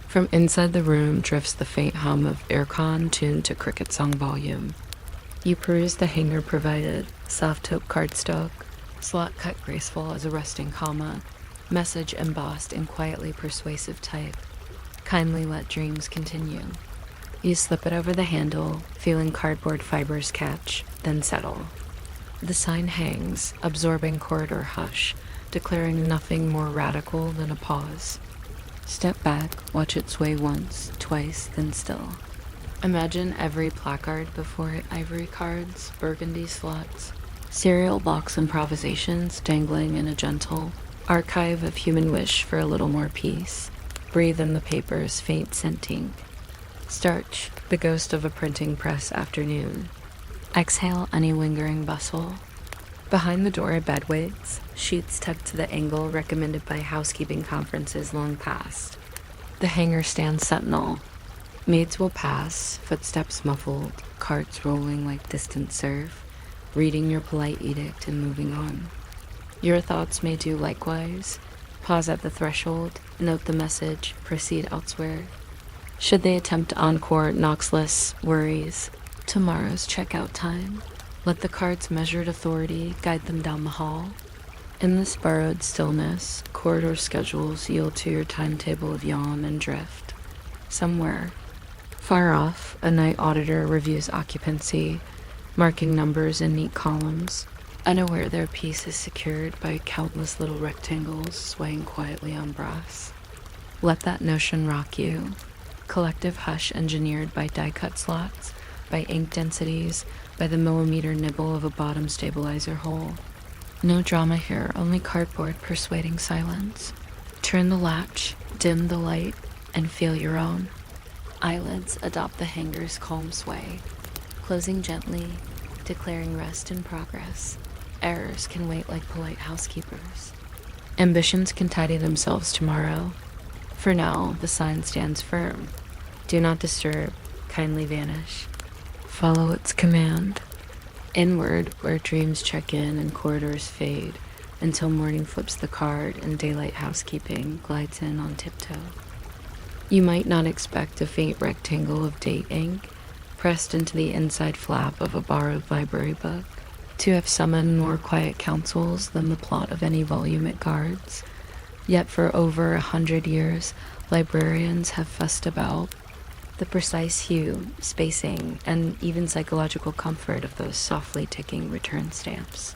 From inside the room drifts the faint hum of aircon tuned to cricket song volume. You peruse the hanger provided, soft taupe cardstock, slot cut graceful as a resting comma, message embossed in quietly persuasive type. Kindly let dreams continue. You slip it over the handle, feeling cardboard fibers catch, then settle. The sign hangs, absorbing corridor hush, declaring nothing more radical than a pause. Step back, watch it sway once, twice, then still. Imagine every placard before it ivory cards, burgundy slots, cereal box improvisations dangling in a gentle archive of human wish for a little more peace. Breathe in the paper's faint scenting. Starch, the ghost of a printing press afternoon. Exhale any lingering bustle. Behind the door a bed waits, sheets tucked to the angle recommended by housekeeping conferences long past. The hanger stands sentinel. Maids will pass, footsteps muffled, carts rolling like distant surf, reading your polite edict and moving on. Your thoughts may do likewise. Pause at the threshold, note the message, proceed elsewhere. Should they attempt encore Knoxless worries, tomorrow's checkout time. Let the card's measured authority guide them down the hall. In this borrowed stillness, corridor schedules yield to your timetable of yawn and drift. Somewhere, far off, a night auditor reviews occupancy, marking numbers in neat columns, unaware their piece is secured by countless little rectangles swaying quietly on brass. Let that notion rock you. Collective hush engineered by die-cut slots, by ink densities, by the millimeter nibble of a bottom stabilizer hole. No drama here, only cardboard persuading silence. Turn the latch, dim the light, and feel your own. Eyelids adopt the hanger's calm sway, closing gently, declaring rest in progress. Errors can wait like polite housekeepers. Ambitions can tidy themselves tomorrow. For now, the sign stands firm. Do not disturb, kindly vanish. Follow its command. Inward, where dreams check in and corridors fade, until morning flips the card and daylight housekeeping glides in on tiptoe. You might not expect a faint rectangle of date ink pressed into the inside flap of a borrowed library book to have summoned more quiet counsels than the plot of any volume it guards. Yet for over 100 years, librarians have fussed about the precise hue, spacing, and even psychological comfort of those softly ticking return stamps.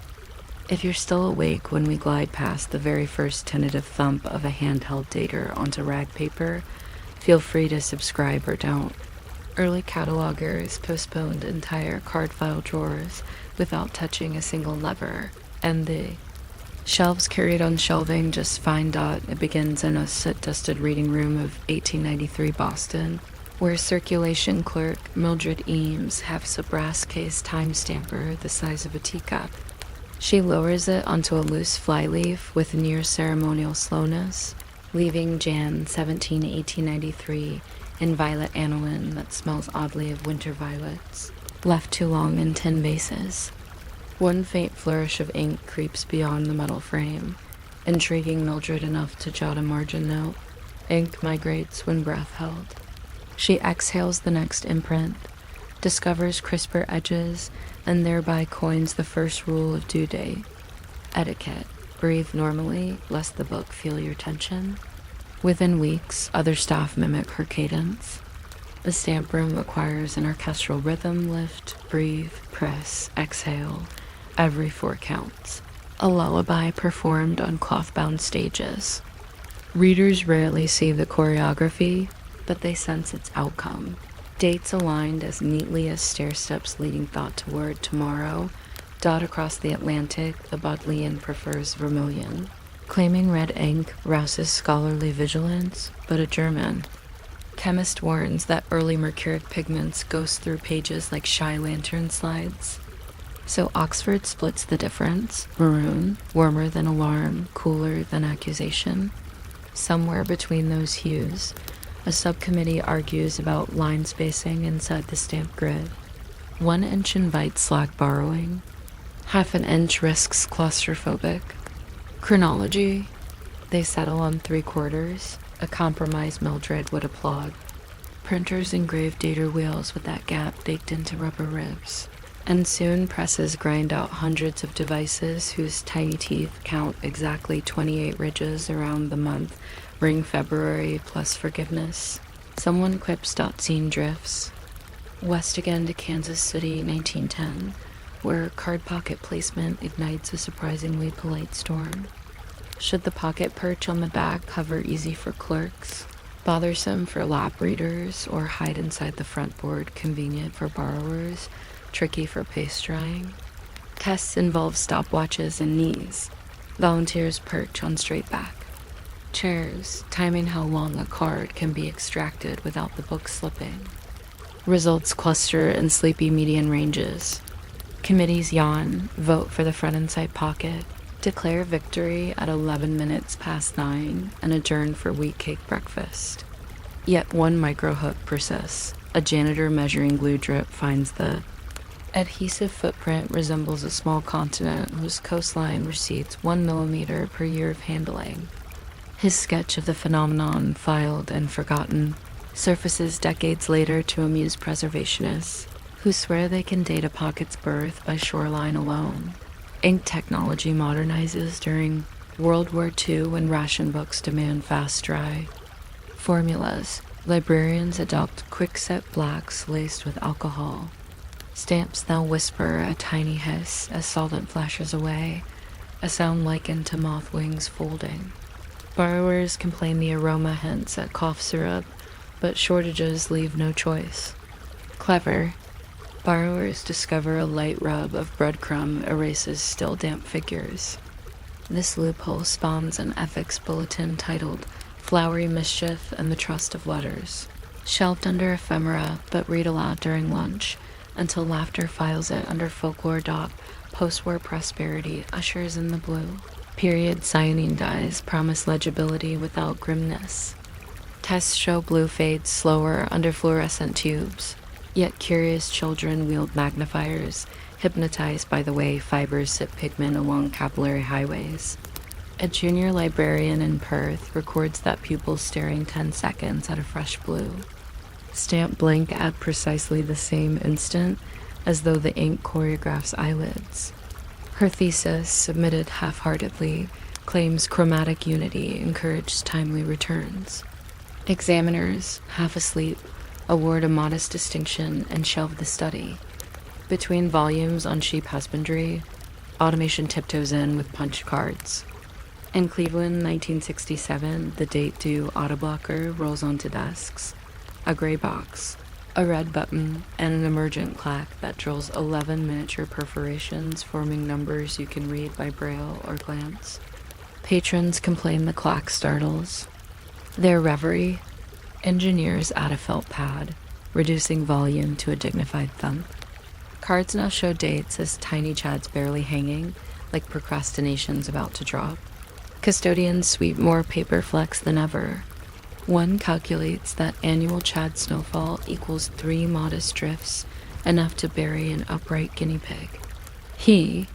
If you're still awake when we glide past the very first tentative thump of a handheld dater onto rag paper, feel free to subscribe or don't. Early catalogers postponed entire card file drawers without touching a single lever, and the Shelves carried on shelving just fine. It begins in a soot-dusted reading room of 1893 Boston, where circulation clerk Mildred Eames has a brass-case time stamper the size of a teacup. She lowers it onto a loose flyleaf with near-ceremonial slowness, leaving Jan 17, 1893 in violet aniline that smells oddly of winter violets, left too long in tin vases. One faint flourish of ink creeps beyond the metal frame, intriguing Mildred enough to jot a margin note. Ink migrates when breath held. She exhales the next imprint, discovers crisper edges, and thereby coins the first rule of due date. Etiquette. Breathe normally, lest the book feel your tension. Within weeks, other staff mimic her cadence. The stamp room acquires an orchestral rhythm: lift, breathe, press, exhale. Every 4 counts. A lullaby performed on cloth-bound stages. Readers rarely see the choreography, but they sense its outcome. Dates aligned as neatly as stair-steps leading thought toward tomorrow. Dot across the Atlantic, the Bodleian prefers vermilion. Claiming red ink rouses scholarly vigilance, but a German. Chemist warns that early mercuric pigments ghost through pages like shy lantern slides. So Oxford splits the difference: maroon, warmer than alarm, cooler than accusation. Somewhere between those hues, a subcommittee argues about line spacing inside the stamp grid. 1 inch invites slack borrowing. 1/2 inch risks claustrophobic. Chronology. They settle on 3/4, a compromise Mildred would applaud. Printers engrave dater wheels with that gap baked into rubber ribs. And soon presses grind out hundreds of devices whose tiny teeth count exactly 28 ridges around the month, ring February plus forgiveness. Someone quips .scene drifts. West again to Kansas City, 1910, where card pocket placement ignites a surprisingly polite storm. Should the pocket perch on the back hover easy for clerks, bothersome for lap readers, or hide inside the front board convenient for borrowers, tricky for paste drying? Tests involve stopwatches and knees. Volunteers perch on straight back. Chairs, timing how long a card can be extracted without the book slipping. Results cluster in sleepy median ranges. Committees yawn, vote for the front and side pocket, declare victory at 11 minutes past 9, and adjourn for wheat cake breakfast. Yet one microhook persists. A janitor measuring glue drip finds the adhesive footprint resembles a small continent whose coastline recedes 1 millimeter per year of handling. His sketch of the phenomenon, filed and forgotten, surfaces decades later to amuse preservationists who swear they can date a pocket's birth by shoreline alone. Ink technology modernizes during World War II when ration books demand fast dry. Formulas. Librarians adopt quickset blacks laced with alcohol. Stamps now whisper a tiny hiss as solvent flashes away, a sound likened to moth wings folding. Borrowers complain the aroma hints at cough syrup, but shortages leave no choice. Clever. Borrowers discover a light rub of breadcrumb erases still damp figures. This loophole spawns an ethics bulletin titled Flowery Mischief and the Trust of Letters, shelved under ephemera but read aloud during lunch, until laughter files it under folklore. Post-war prosperity ushers in the blue. Period cyanine dyes promise legibility without grimness. Tests show blue fades slower under fluorescent tubes, yet curious children wield magnifiers, hypnotized by the way fibers sip pigment along capillary highways. A junior librarian in Perth records that pupils staring 10 seconds at a fresh blue. Stamp blink at precisely the same instant, as though the ink choreographs eyelids. Her thesis, submitted half-heartedly, claims chromatic unity encouraged timely returns. Examiners, half asleep, award a modest distinction and shelve the study. Between volumes on sheep husbandry, automation tiptoes in with punch cards. In Cleveland, 1967, the date due autoblocker rolls onto desks. A gray box. a red button, and an emergent clack that drills 11 miniature perforations forming numbers you can read by braille or glance. Patrons complain the clack startles. Their reverie, engineers add a felt pad, reducing volume to a dignified thump. Cards now show dates as tiny chads barely hanging, like procrastination's about to drop. Custodians sweep more paper flecks than ever. One calculates that annual chad snowfall equals 3 modest drifts, enough to bury an upright guinea pig. He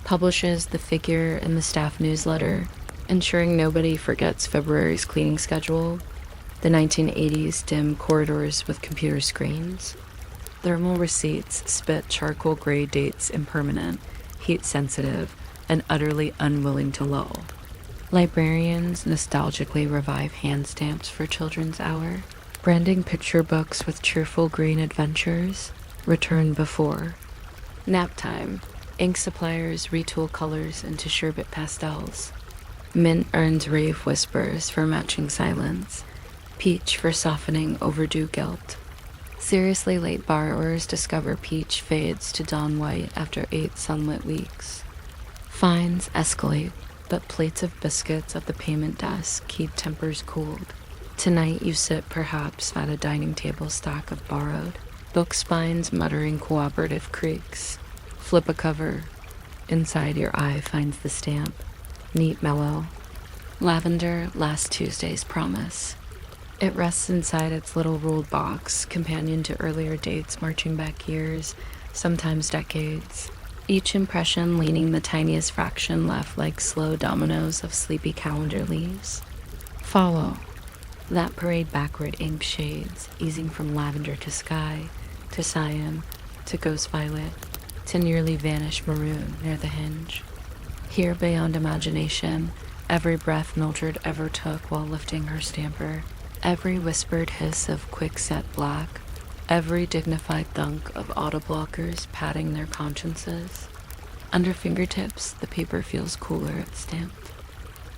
publishes the figure in the staff newsletter, ensuring nobody forgets February's cleaning schedule, the 1980s dim corridors with computer screens. Thermal receipts spit charcoal gray dates impermanent, heat sensitive, and utterly unwilling to lull. Librarians nostalgically revive hand stamps for Children's Hour, branding picture books with cheerful green adventures, return before. Nap time, ink suppliers retool colors into sherbet pastels. Mint earns rave whispers for matching silence, peach for softening overdue guilt. Seriously late borrowers discover peach fades to dawn white after 8 sunlit weeks. Fines escalate, but plates of biscuits at the payment desk keep tempers cooled. Tonight you sit perhaps at a dining table stack of borrowed book spines muttering cooperative creaks. Flip a cover. Inside your eye finds the stamp. Neat mellow. Lavender, last Tuesday's promise. It rests inside its little ruled box, companion to earlier dates marching back years, sometimes decades. Each impression leaning the tiniest fraction left like slow dominoes of sleepy calendar leaves. Follow. That parade backward ink shades, easing from lavender to sky, to cyan, to ghost violet, to nearly vanished maroon near the hinge. Here beyond imagination, every breath Mildred ever took while lifting her stamper, every whispered hiss of quick-set black, every dignified thunk of auto-blockers patting their consciences. Under fingertips, the paper feels cooler it's stamped.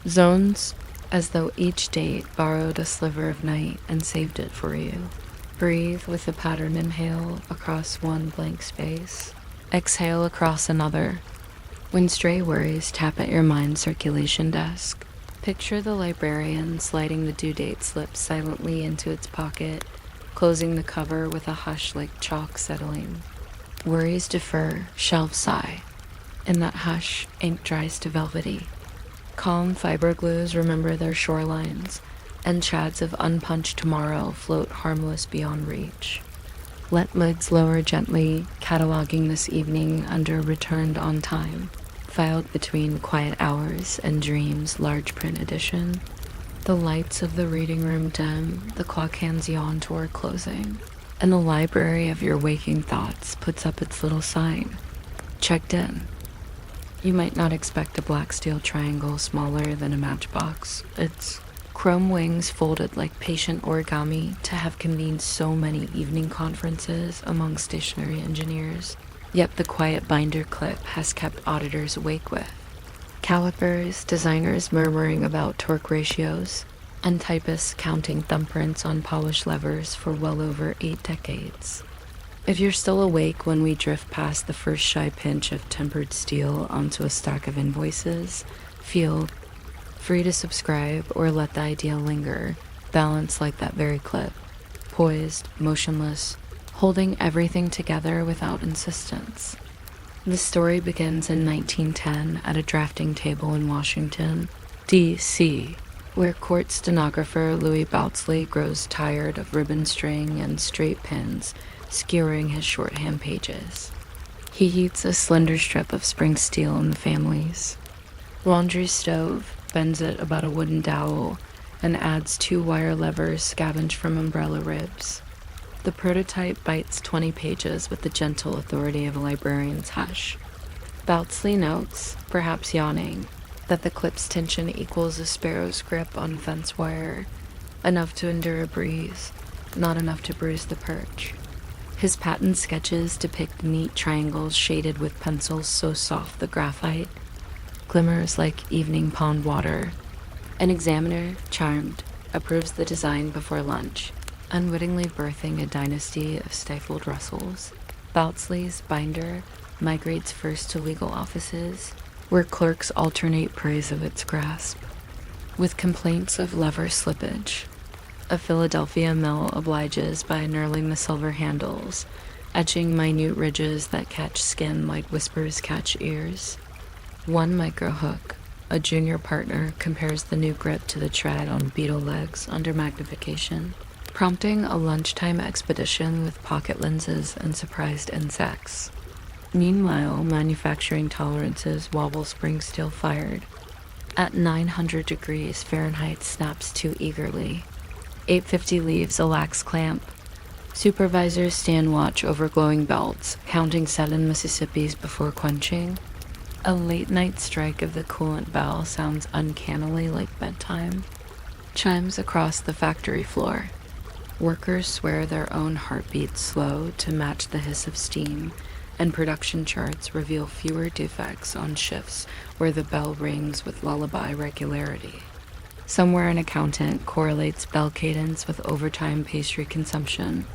Zones, as though each date borrowed a sliver of night and saved it for you. Breathe with the pattern inhale across one blank space. Exhale across another. When stray worries tap at your mind circulation desk, picture the librarian sliding the due date slip silently into its pocket, closing the cover with a hush like chalk settling. Worries defer, shelves sigh. In that hush, ink dries to velvety. Calm fiber glues remember their shorelines, and chads of unpunched tomorrow float harmless beyond reach. Let lids lower gently, cataloging this evening under returned on time, filed between quiet hours and dreams large print edition. The lights of the reading room dim, the clock hands yawn toward closing, and the library of your waking thoughts puts up its little sign. Checked in. You might not expect a black steel triangle smaller than a matchbox. Its chrome wings folded like patient origami to have convened so many evening conferences among stationary engineers. Yet the quiet binder clip has kept auditors awake with. Calipers, designers murmuring about torque ratios, and typists counting thumbprints on polished levers for well over 8 decades. If you're still awake when we drift past the first shy pinch of tempered steel onto a stack of invoices, feel free to subscribe or let the idea linger, balanced like that very clip, poised, motionless, holding everything together without insistence. The story begins in 1910 at a drafting table in Washington, D.C., where court stenographer Louis Boutsley grows tired of ribbon string and straight pins skewering his shorthand pages. He heats a slender strip of spring steel in the family's laundry stove, bends it about a wooden dowel, and adds 2 wire levers scavenged from umbrella ribs. The prototype bites 20 pages with the gentle authority of a librarian's hush. Boutsley notes, perhaps yawning, that the clip's tension equals a sparrow's grip on fence wire, enough to endure a breeze, not enough to bruise the perch. His patent sketches depict neat triangles shaded with pencils so soft the graphite glimmers like evening pond water. An examiner, charmed, approves the design before lunch, unwittingly birthing a dynasty of stifled rustles. Boutsley's binder migrates first to legal offices, where clerks alternate praise of its grasp, with complaints of lever slippage. A Philadelphia mill obliges by knurling the silver handles, etching minute ridges that catch skin like whispers catch ears. One microhook, a junior partner, compares the new grip to the tread on beetle legs under magnification, prompting a lunchtime expedition with pocket lenses and surprised insects. Meanwhile, manufacturing tolerances wobble spring steel fired. At 900 degrees Fahrenheit snaps too eagerly. 850 leaves a lax clamp. Supervisors stand watch over glowing belts, counting 7 Mississippis before quenching. A late-night strike of the coolant bell sounds uncannily like bedtime. Chimes across the factory floor. Workers swear their own heartbeats slow to match the hiss of steam, and production charts reveal fewer defects on shifts where the bell rings with lullaby regularity. Somewhere an accountant correlates bell cadence with overtime pastry consumption,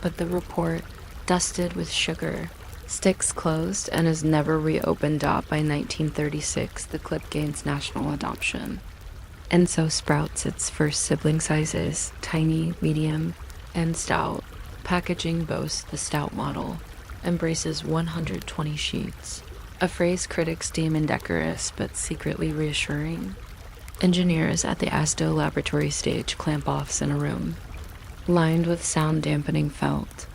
but the report, dusted with sugar, sticks closed and is never reopened. By 1936, the clip gains national adoption, and so sprouts its first sibling sizes: tiny, medium, and stout. Packaging boasts the stout model, embraces 120 sheets, a phrase critics deem indecorous but secretly reassuring. Engineers at the ASDO laboratory stage clamp offs in a room, lined with sound-dampening felt.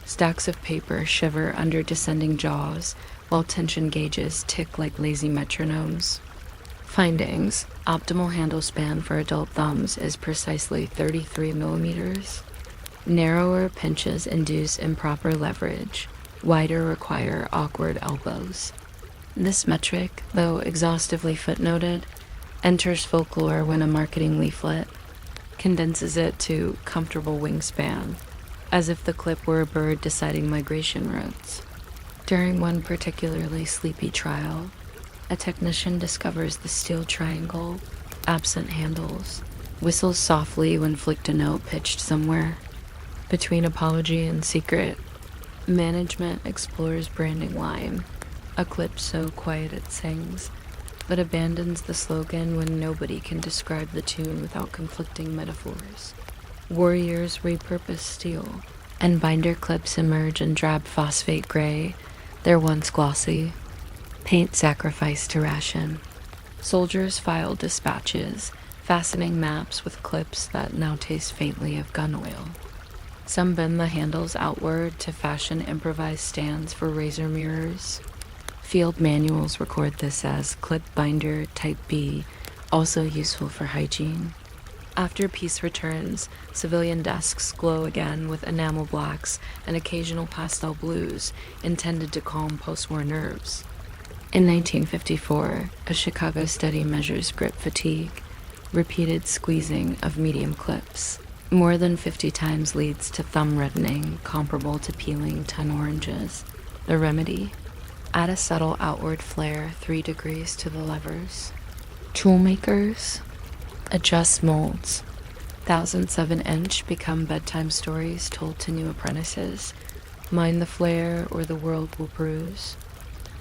Stacks of paper shiver under descending jaws, while tension gauges tick like lazy metronomes. Findings: optimal handle span for adult thumbs is precisely 33 millimeters. Narrower pinches induce improper leverage. Wider require awkward elbows. This metric, though exhaustively footnoted, enters folklore when a marketing leaflet condenses it to comfortable wingspan, as if the clip were a bird deciding migration routes. During one particularly sleepy trial, a technician discovers the steel triangle, absent handles, whistles softly when flicked a note pitched somewhere. Between apology and secret, management explores branding line, a clip so quiet it sings, but abandons the slogan when nobody can describe the tune without conflicting metaphors. Warriors repurpose steel, and binder clips emerge in drab phosphate gray, their once glossy. Paint sacrificed to ration. Soldiers file dispatches, fastening maps with clips that now taste faintly of gun oil. Some bend the handles outward to fashion improvised stands for razor mirrors. Field manuals record this as clip binder type B, also useful for hygiene. After peace returns, civilian desks glow again with enamel blacks and occasional pastel blues intended to calm post-war nerves. In 1954, a Chicago study measures grip fatigue, repeated squeezing of medium clips. More than 50 times leads to thumb reddening, comparable to peeling 10 oranges. The remedy? Add a subtle outward flare 3 degrees to the levers. Toolmakers adjust molds. Thousands of an inch become bedtime stories told to new apprentices. Mind the flare or the world will bruise.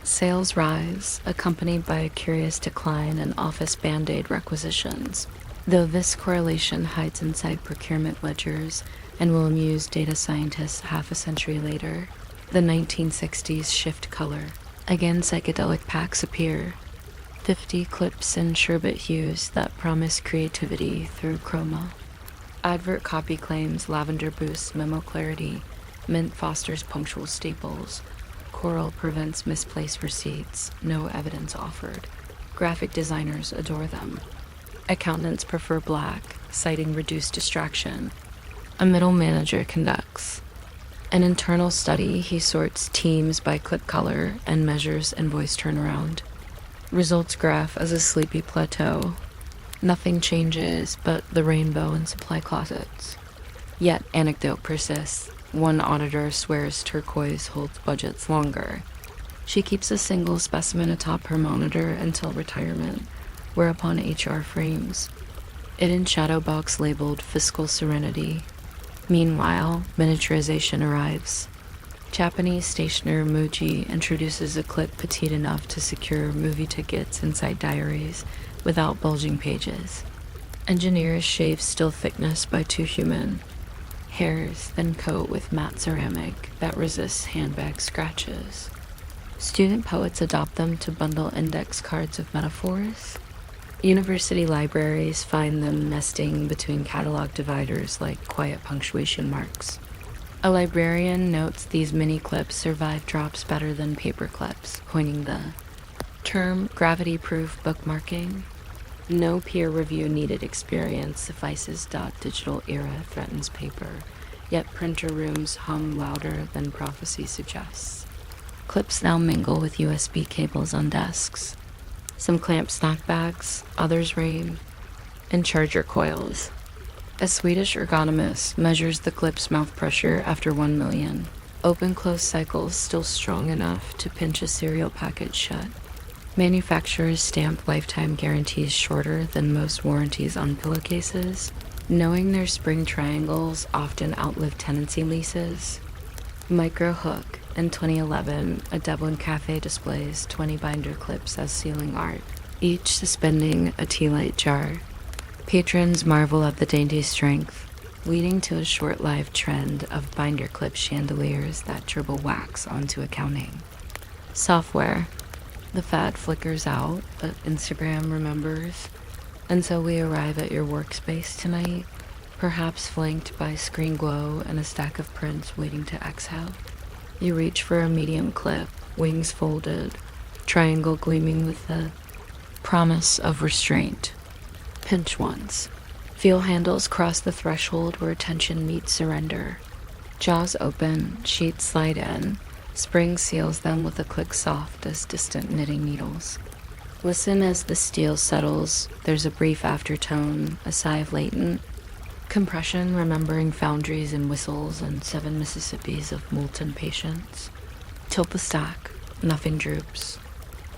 Sales rise, accompanied by a curious decline in office band-aid requisitions, though this correlation hides inside procurement ledgers and will amuse data scientists half a century later. The 1960s shift color. Again, psychedelic packs appear. 50 clips in sherbet hues that promise creativity through chroma. Advert copy claims lavender boosts memo clarity, mint fosters punctual staples, coral prevents misplaced receipts, no evidence offered. Graphic designers adore them. Accountants prefer black, citing reduced distraction. A middle manager conducts an internal study. He sorts teams by clip color and measures invoice turnaround. Results graph as a sleepy plateau. Nothing changes but the rainbow in supply closets. Yet anecdote persists. One auditor swears turquoise holds budgets longer. She keeps a single specimen atop her monitor until retirement, whereupon HR frames it in shadow box labeled fiscal serenity. Meanwhile, miniaturization arrives. Japanese stationer Muji introduces a clip petite enough to secure movie tickets inside diaries without bulging pages. Engineers shave still thickness by too human. Hairs then coat with matte ceramic that resists handbag scratches. Student poets adopt them to bundle index cards of metaphors. University libraries find them nesting between catalog dividers like quiet punctuation marks. A librarian notes these mini clips survive drops better than paper clips, coining the term gravity-proof bookmarking. No peer review needed experience suffices. Digital era threatens paper, yet printer rooms hum louder than prophecy suggests. Clips now mingle with USB cables on desks. Some clamp snack bags, others reign in charger coils. A Swedish ergonomist measures the clip's mouth pressure after 1 million. Open-close cycles still strong enough to pinch a cereal packet shut. Manufacturers stamp lifetime guarantees shorter than most warranties on pillowcases, knowing their spring triangles often outlive tenancy leases. Micro Hook. In 2011, a Dublin cafe displays 20 binder clips as ceiling art, each suspending a tea light jar. Patrons marvel at the dainty strength, leading to a short-lived trend of binder clip chandeliers that dribble wax onto accounting. Software. The fad flickers out, but Instagram remembers. And so we arrive at your workspace tonight, perhaps flanked by screen glow and a stack of prints waiting to exhale. You reach for a medium clip, wings folded, triangle gleaming with the promise of restraint. Pinch once. Feel handles cross the threshold where tension meets surrender. Jaws open, sheets slide in. Spring seals them with a click soft as distant knitting needles. Listen as the steel settles. There's a brief aftertone, a sigh of latent compression, remembering foundries and whistles and 7 Mississippis of molten patience. Tilt the stack. Nothing droops.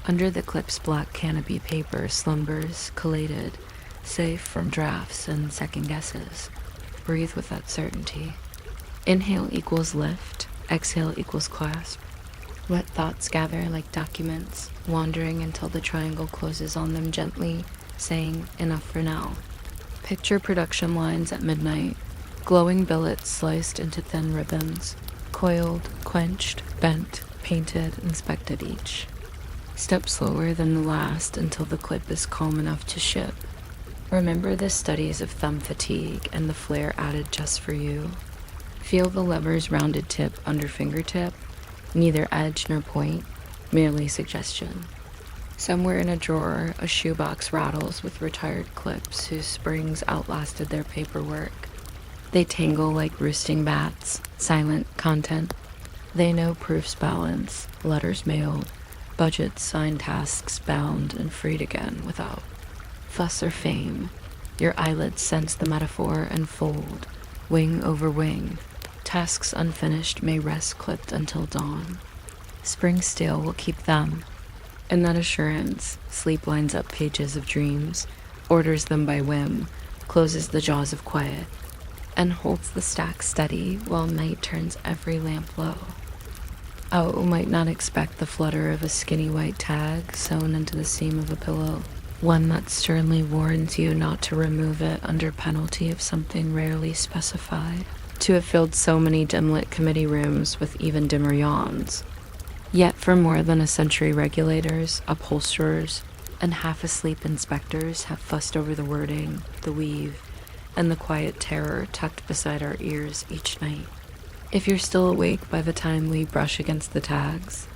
Under the clip's black canopy paper slumbers, collated, safe from drafts and second guesses. Breathe with that certainty. Inhale equals lift. Exhale equals clasp. Let thoughts gather like documents, wandering until the triangle closes on them gently, saying, enough for now. Picture production lines at midnight, glowing billets sliced into thin ribbons, coiled, quenched, bent, painted, inspected each. Step slower than the last until the clip is calm enough to ship. Remember the studies of thumb fatigue and the flare added just for you. Feel the lever's rounded tip under fingertip, neither edge nor point, merely suggestion. Somewhere in a drawer, a shoebox rattles with retired clips whose springs outlasted their paperwork. They tangle like roosting bats, silent content. They know proofs balance, letters mailed, budgets signed, tasks bound and freed again without fuss or fame. Your eyelids sense the metaphor and fold, wing over wing. Tasks unfinished may rest clipped until dawn. Spring still will keep them. In that assurance, sleep lines up pages of dreams, orders them by whim, closes the jaws of quiet, and holds the stack steady while night turns every lamp low. Oh, might not expect the flutter of a skinny white tag sewn into the seam of a pillow, one that sternly warns you not to remove it under penalty of something rarely specified. To have filled so many dim-lit committee rooms with even dimmer yawns. Yet for more than a century regulators, upholsterers, and half-asleep inspectors have fussed over the wording, the weave, and the quiet terror tucked beside our ears each night. If you're still awake by the time we brush against the tags,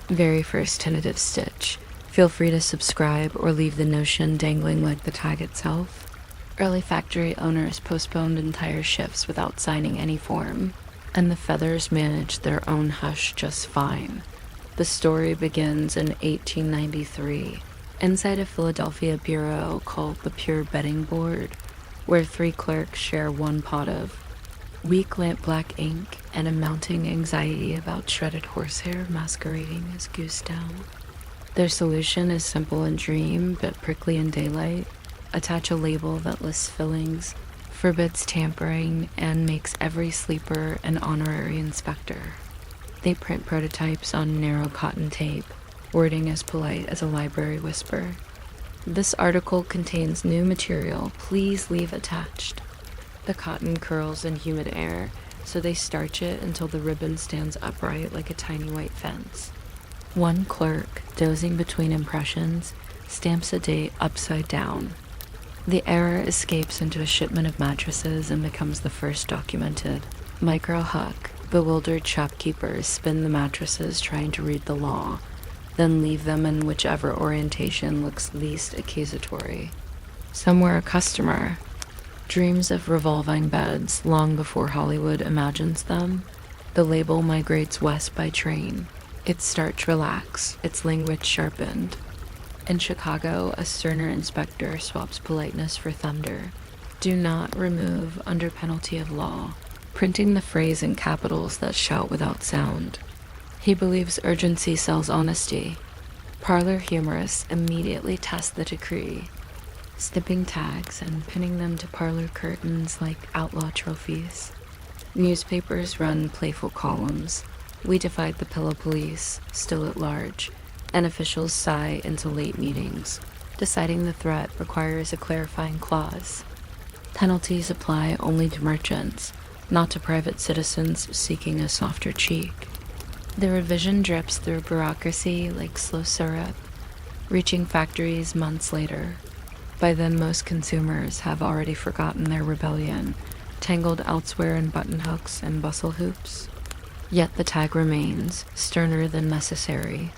very first tentative stitch, feel free to subscribe or leave the notion dangling like the tag itself. Early factory owners postponed entire shifts without signing any form, and the feathers managed their own hush just fine. The story begins in 1893, inside a Philadelphia bureau called the Pure Betting Board, where 3 clerks share one pot of weak lamp black ink and a mounting anxiety about shredded horsehair masquerading as goose down. Their solution is simple in dream but prickly in daylight. Attach a label that lists fillings, forbids tampering, and makes every sleeper an honorary inspector. They print prototypes on narrow cotton tape, wording as polite as a library whisper. This article contains new material. Please leave attached. The cotton curls in humid air, so they starch it until the ribbon stands upright like a tiny white fence. One clerk, dozing between impressions, stamps a date upside down. The error escapes into a shipment of mattresses and becomes the first documented. Micro Huck, bewildered shopkeepers spin the mattresses trying to read the law, then leave them in whichever orientation looks least accusatory. Somewhere a customer dreams of revolving beds long before Hollywood imagines them. The label migrates west by train. Its starch relaxed, its language sharpened. In Chicago, a sterner inspector swaps politeness for thunder. Do not remove under penalty of law, printing the phrase in capitals that shout without sound. He believes urgency sells honesty. Parlor humorists immediately test the decree, snipping tags and pinning them to parlor curtains like outlaw trophies. Newspapers run playful columns. We defied the pillow police, still at large, and officials sigh into late meetings. Deciding the threat requires a clarifying clause. Penalties apply only to merchants, not to private citizens seeking a softer cheek. The revision drips through bureaucracy like slow syrup, reaching factories months later. By then, most consumers have already forgotten their rebellion, tangled elsewhere in button hooks and bustle hoops. Yet the tag remains, sterner than necessary.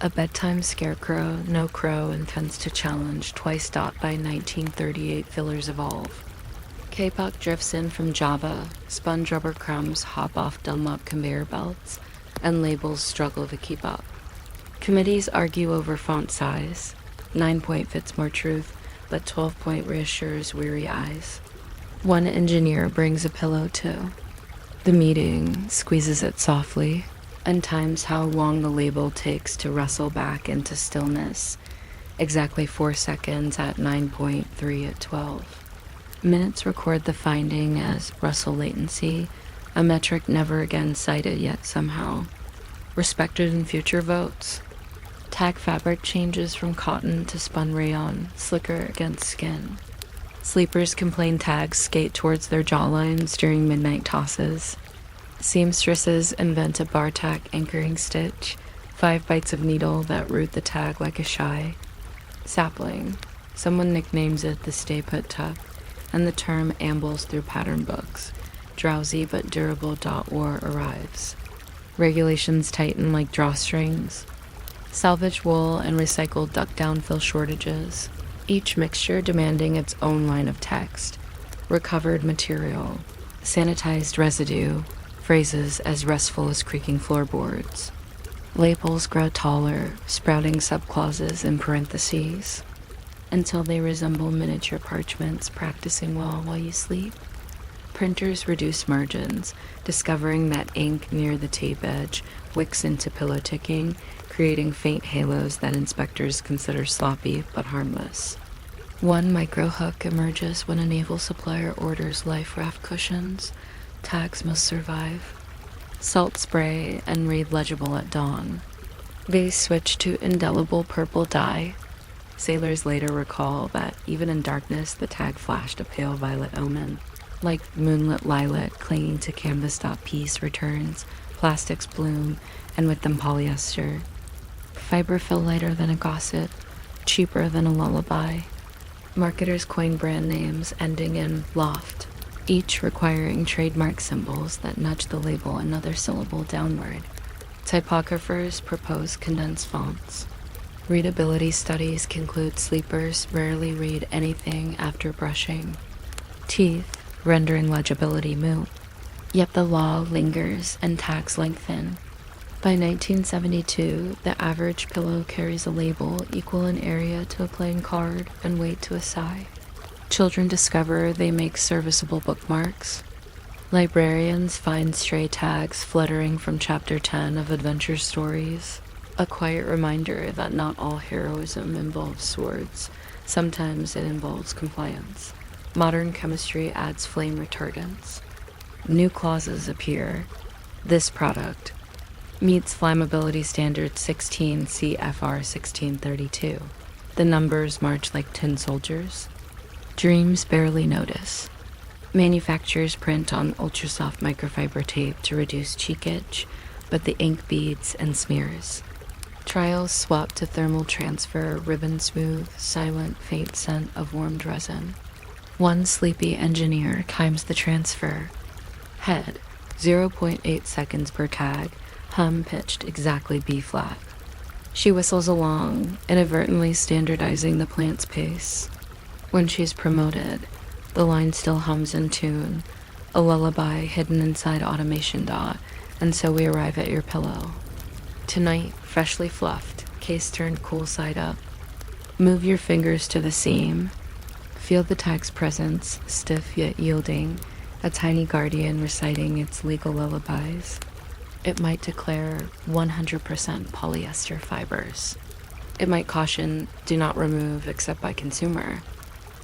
A bedtime scarecrow no crow intends to challenge twice dot by 1938 fillers evolve. K-pop drifts in from Java, sponge rubber crumbs hop off Dunlop conveyor belts, and labels struggle to keep up. Committees argue over font size. 9-point fits more truth, but 12-point reassures weary eyes. One engineer brings a pillow too. The meeting squeezes it softly, and times how long the label takes to wrestle back into stillness. Exactly 4 seconds at 9.3 at 12. Minutes record the finding as Russell latency, a metric never again cited yet somehow. Respected in future votes. Tag fabric changes from cotton to spun rayon, slicker against skin. Sleepers complain tags skate towards their jawlines during midnight tosses. Seamstresses invent a bar tack anchoring stitch, 5 bites of needle that root the tag like a shy. Sapling. Someone nicknames it the stay put tuck, and the term ambles through pattern books. Drowsy but durable dot war arrives. Regulations tighten like drawstrings. Salvaged wool and recycled duck-down fill shortages, each mixture demanding its own line of text. Recovered material, sanitized residue, phrases as restful as creaking floorboards. Labels grow taller, sprouting subclauses in parentheses, until they resemble miniature parchments practicing well while you sleep. Printers reduce margins, discovering that ink near the tape edge wicks into pillow ticking, creating faint halos that inspectors consider sloppy but harmless. One micro hook emerges when a naval supplier orders life raft cushions. Tags must survive. Salt spray and read legible at dawn. They switch to indelible purple dye. Sailors later recall that even in darkness the tag flashed a pale violet omen. Like moonlit lilac clinging to canvas-piece returns, plastics bloom, and with them polyester. Fiber feel lighter than a gossip, cheaper than a lullaby. Marketers coin brand names ending in loft, each requiring trademark symbols that nudge the label another syllable downward. Typographers propose condensed fonts. Readability studies conclude sleepers rarely read anything after brushing. Teeth, rendering legibility moot. Yet the law lingers and tags lengthen. By 1972, the average pillow carries a label equal in area to a playing card and weight to a sigh. Children discover they make serviceable bookmarks. Librarians find stray tags fluttering from chapter 10 of adventure stories. A quiet reminder that not all heroism involves swords. Sometimes it involves compliance. Modern chemistry adds flame retardants. New clauses appear. This product meets flammability standard 16 CFR 1632. The numbers march like tin soldiers. Dreams barely notice. Manufacturers print on ultra-soft microfiber tape to reduce cheekage, but the ink beads and smears. Trials swap to thermal transfer, ribbon smooth, silent, faint scent of warmed resin. One sleepy engineer times the transfer. Head, 0.8 seconds per tag, hum pitched exactly B-flat. She whistles along, inadvertently standardizing the plant's pace. When she's promoted, the line still hums in tune, a lullaby hidden inside automation dot, and so we arrive at your pillow. Tonight, freshly fluffed, case turned cool side up. Move your fingers to the seam. Feel the tag's presence, stiff yet yielding, a tiny guardian reciting its legal lullabies. It might declare 100% polyester fibers. It might caution, do not remove except by consumer.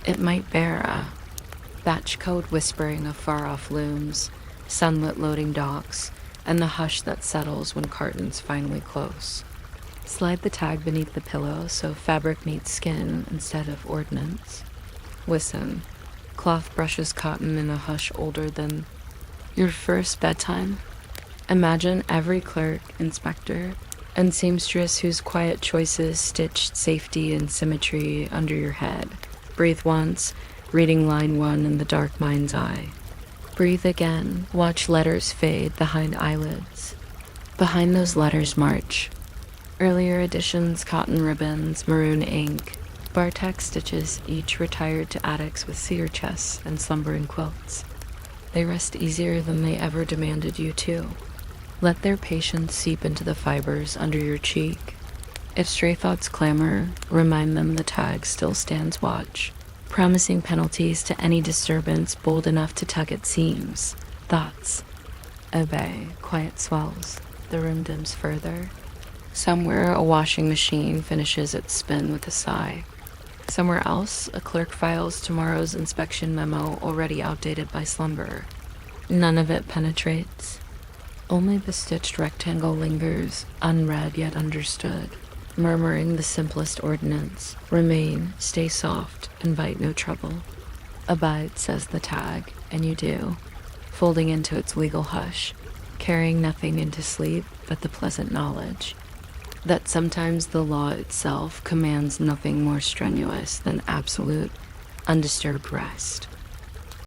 It might bear a batch code whispering of far-off looms, sunlit loading docks, and the hush that settles when cartons finally close. Slide the tag beneath the pillow so fabric meets skin instead of ordnance. Listen, cloth brushes cotton in a hush older than your first bedtime. Imagine every clerk, inspector, and seamstress whose quiet choices stitched safety and symmetry under your head. Breathe once, reading line 1 in the dark mind's eye. Breathe again, watch letters fade behind eyelids. Behind those letters march earlier editions, cotton ribbons, maroon ink, Bartek stitches, each retired to attics with cedar chests and slumbering quilts. They rest easier than they ever demanded you to. Let their patience seep into the fibers under your cheek. If stray thoughts clamor, remind them the tag still stands watch, promising penalties to any disturbance bold enough to tug at seams. Thoughts obey, quiet swells, the room dims further. Somewhere a washing machine finishes its spin with a sigh. Somewhere else, a clerk files tomorrow's inspection memo already outdated by slumber. None of it penetrates. Only the stitched rectangle lingers, unread yet understood, murmuring the simplest ordinance. Remain, stay soft, invite no trouble. Abide, says the tag, and you do, folding into its legal hush, carrying nothing into sleep but the pleasant knowledge that sometimes the law itself commands nothing more strenuous than absolute, undisturbed rest.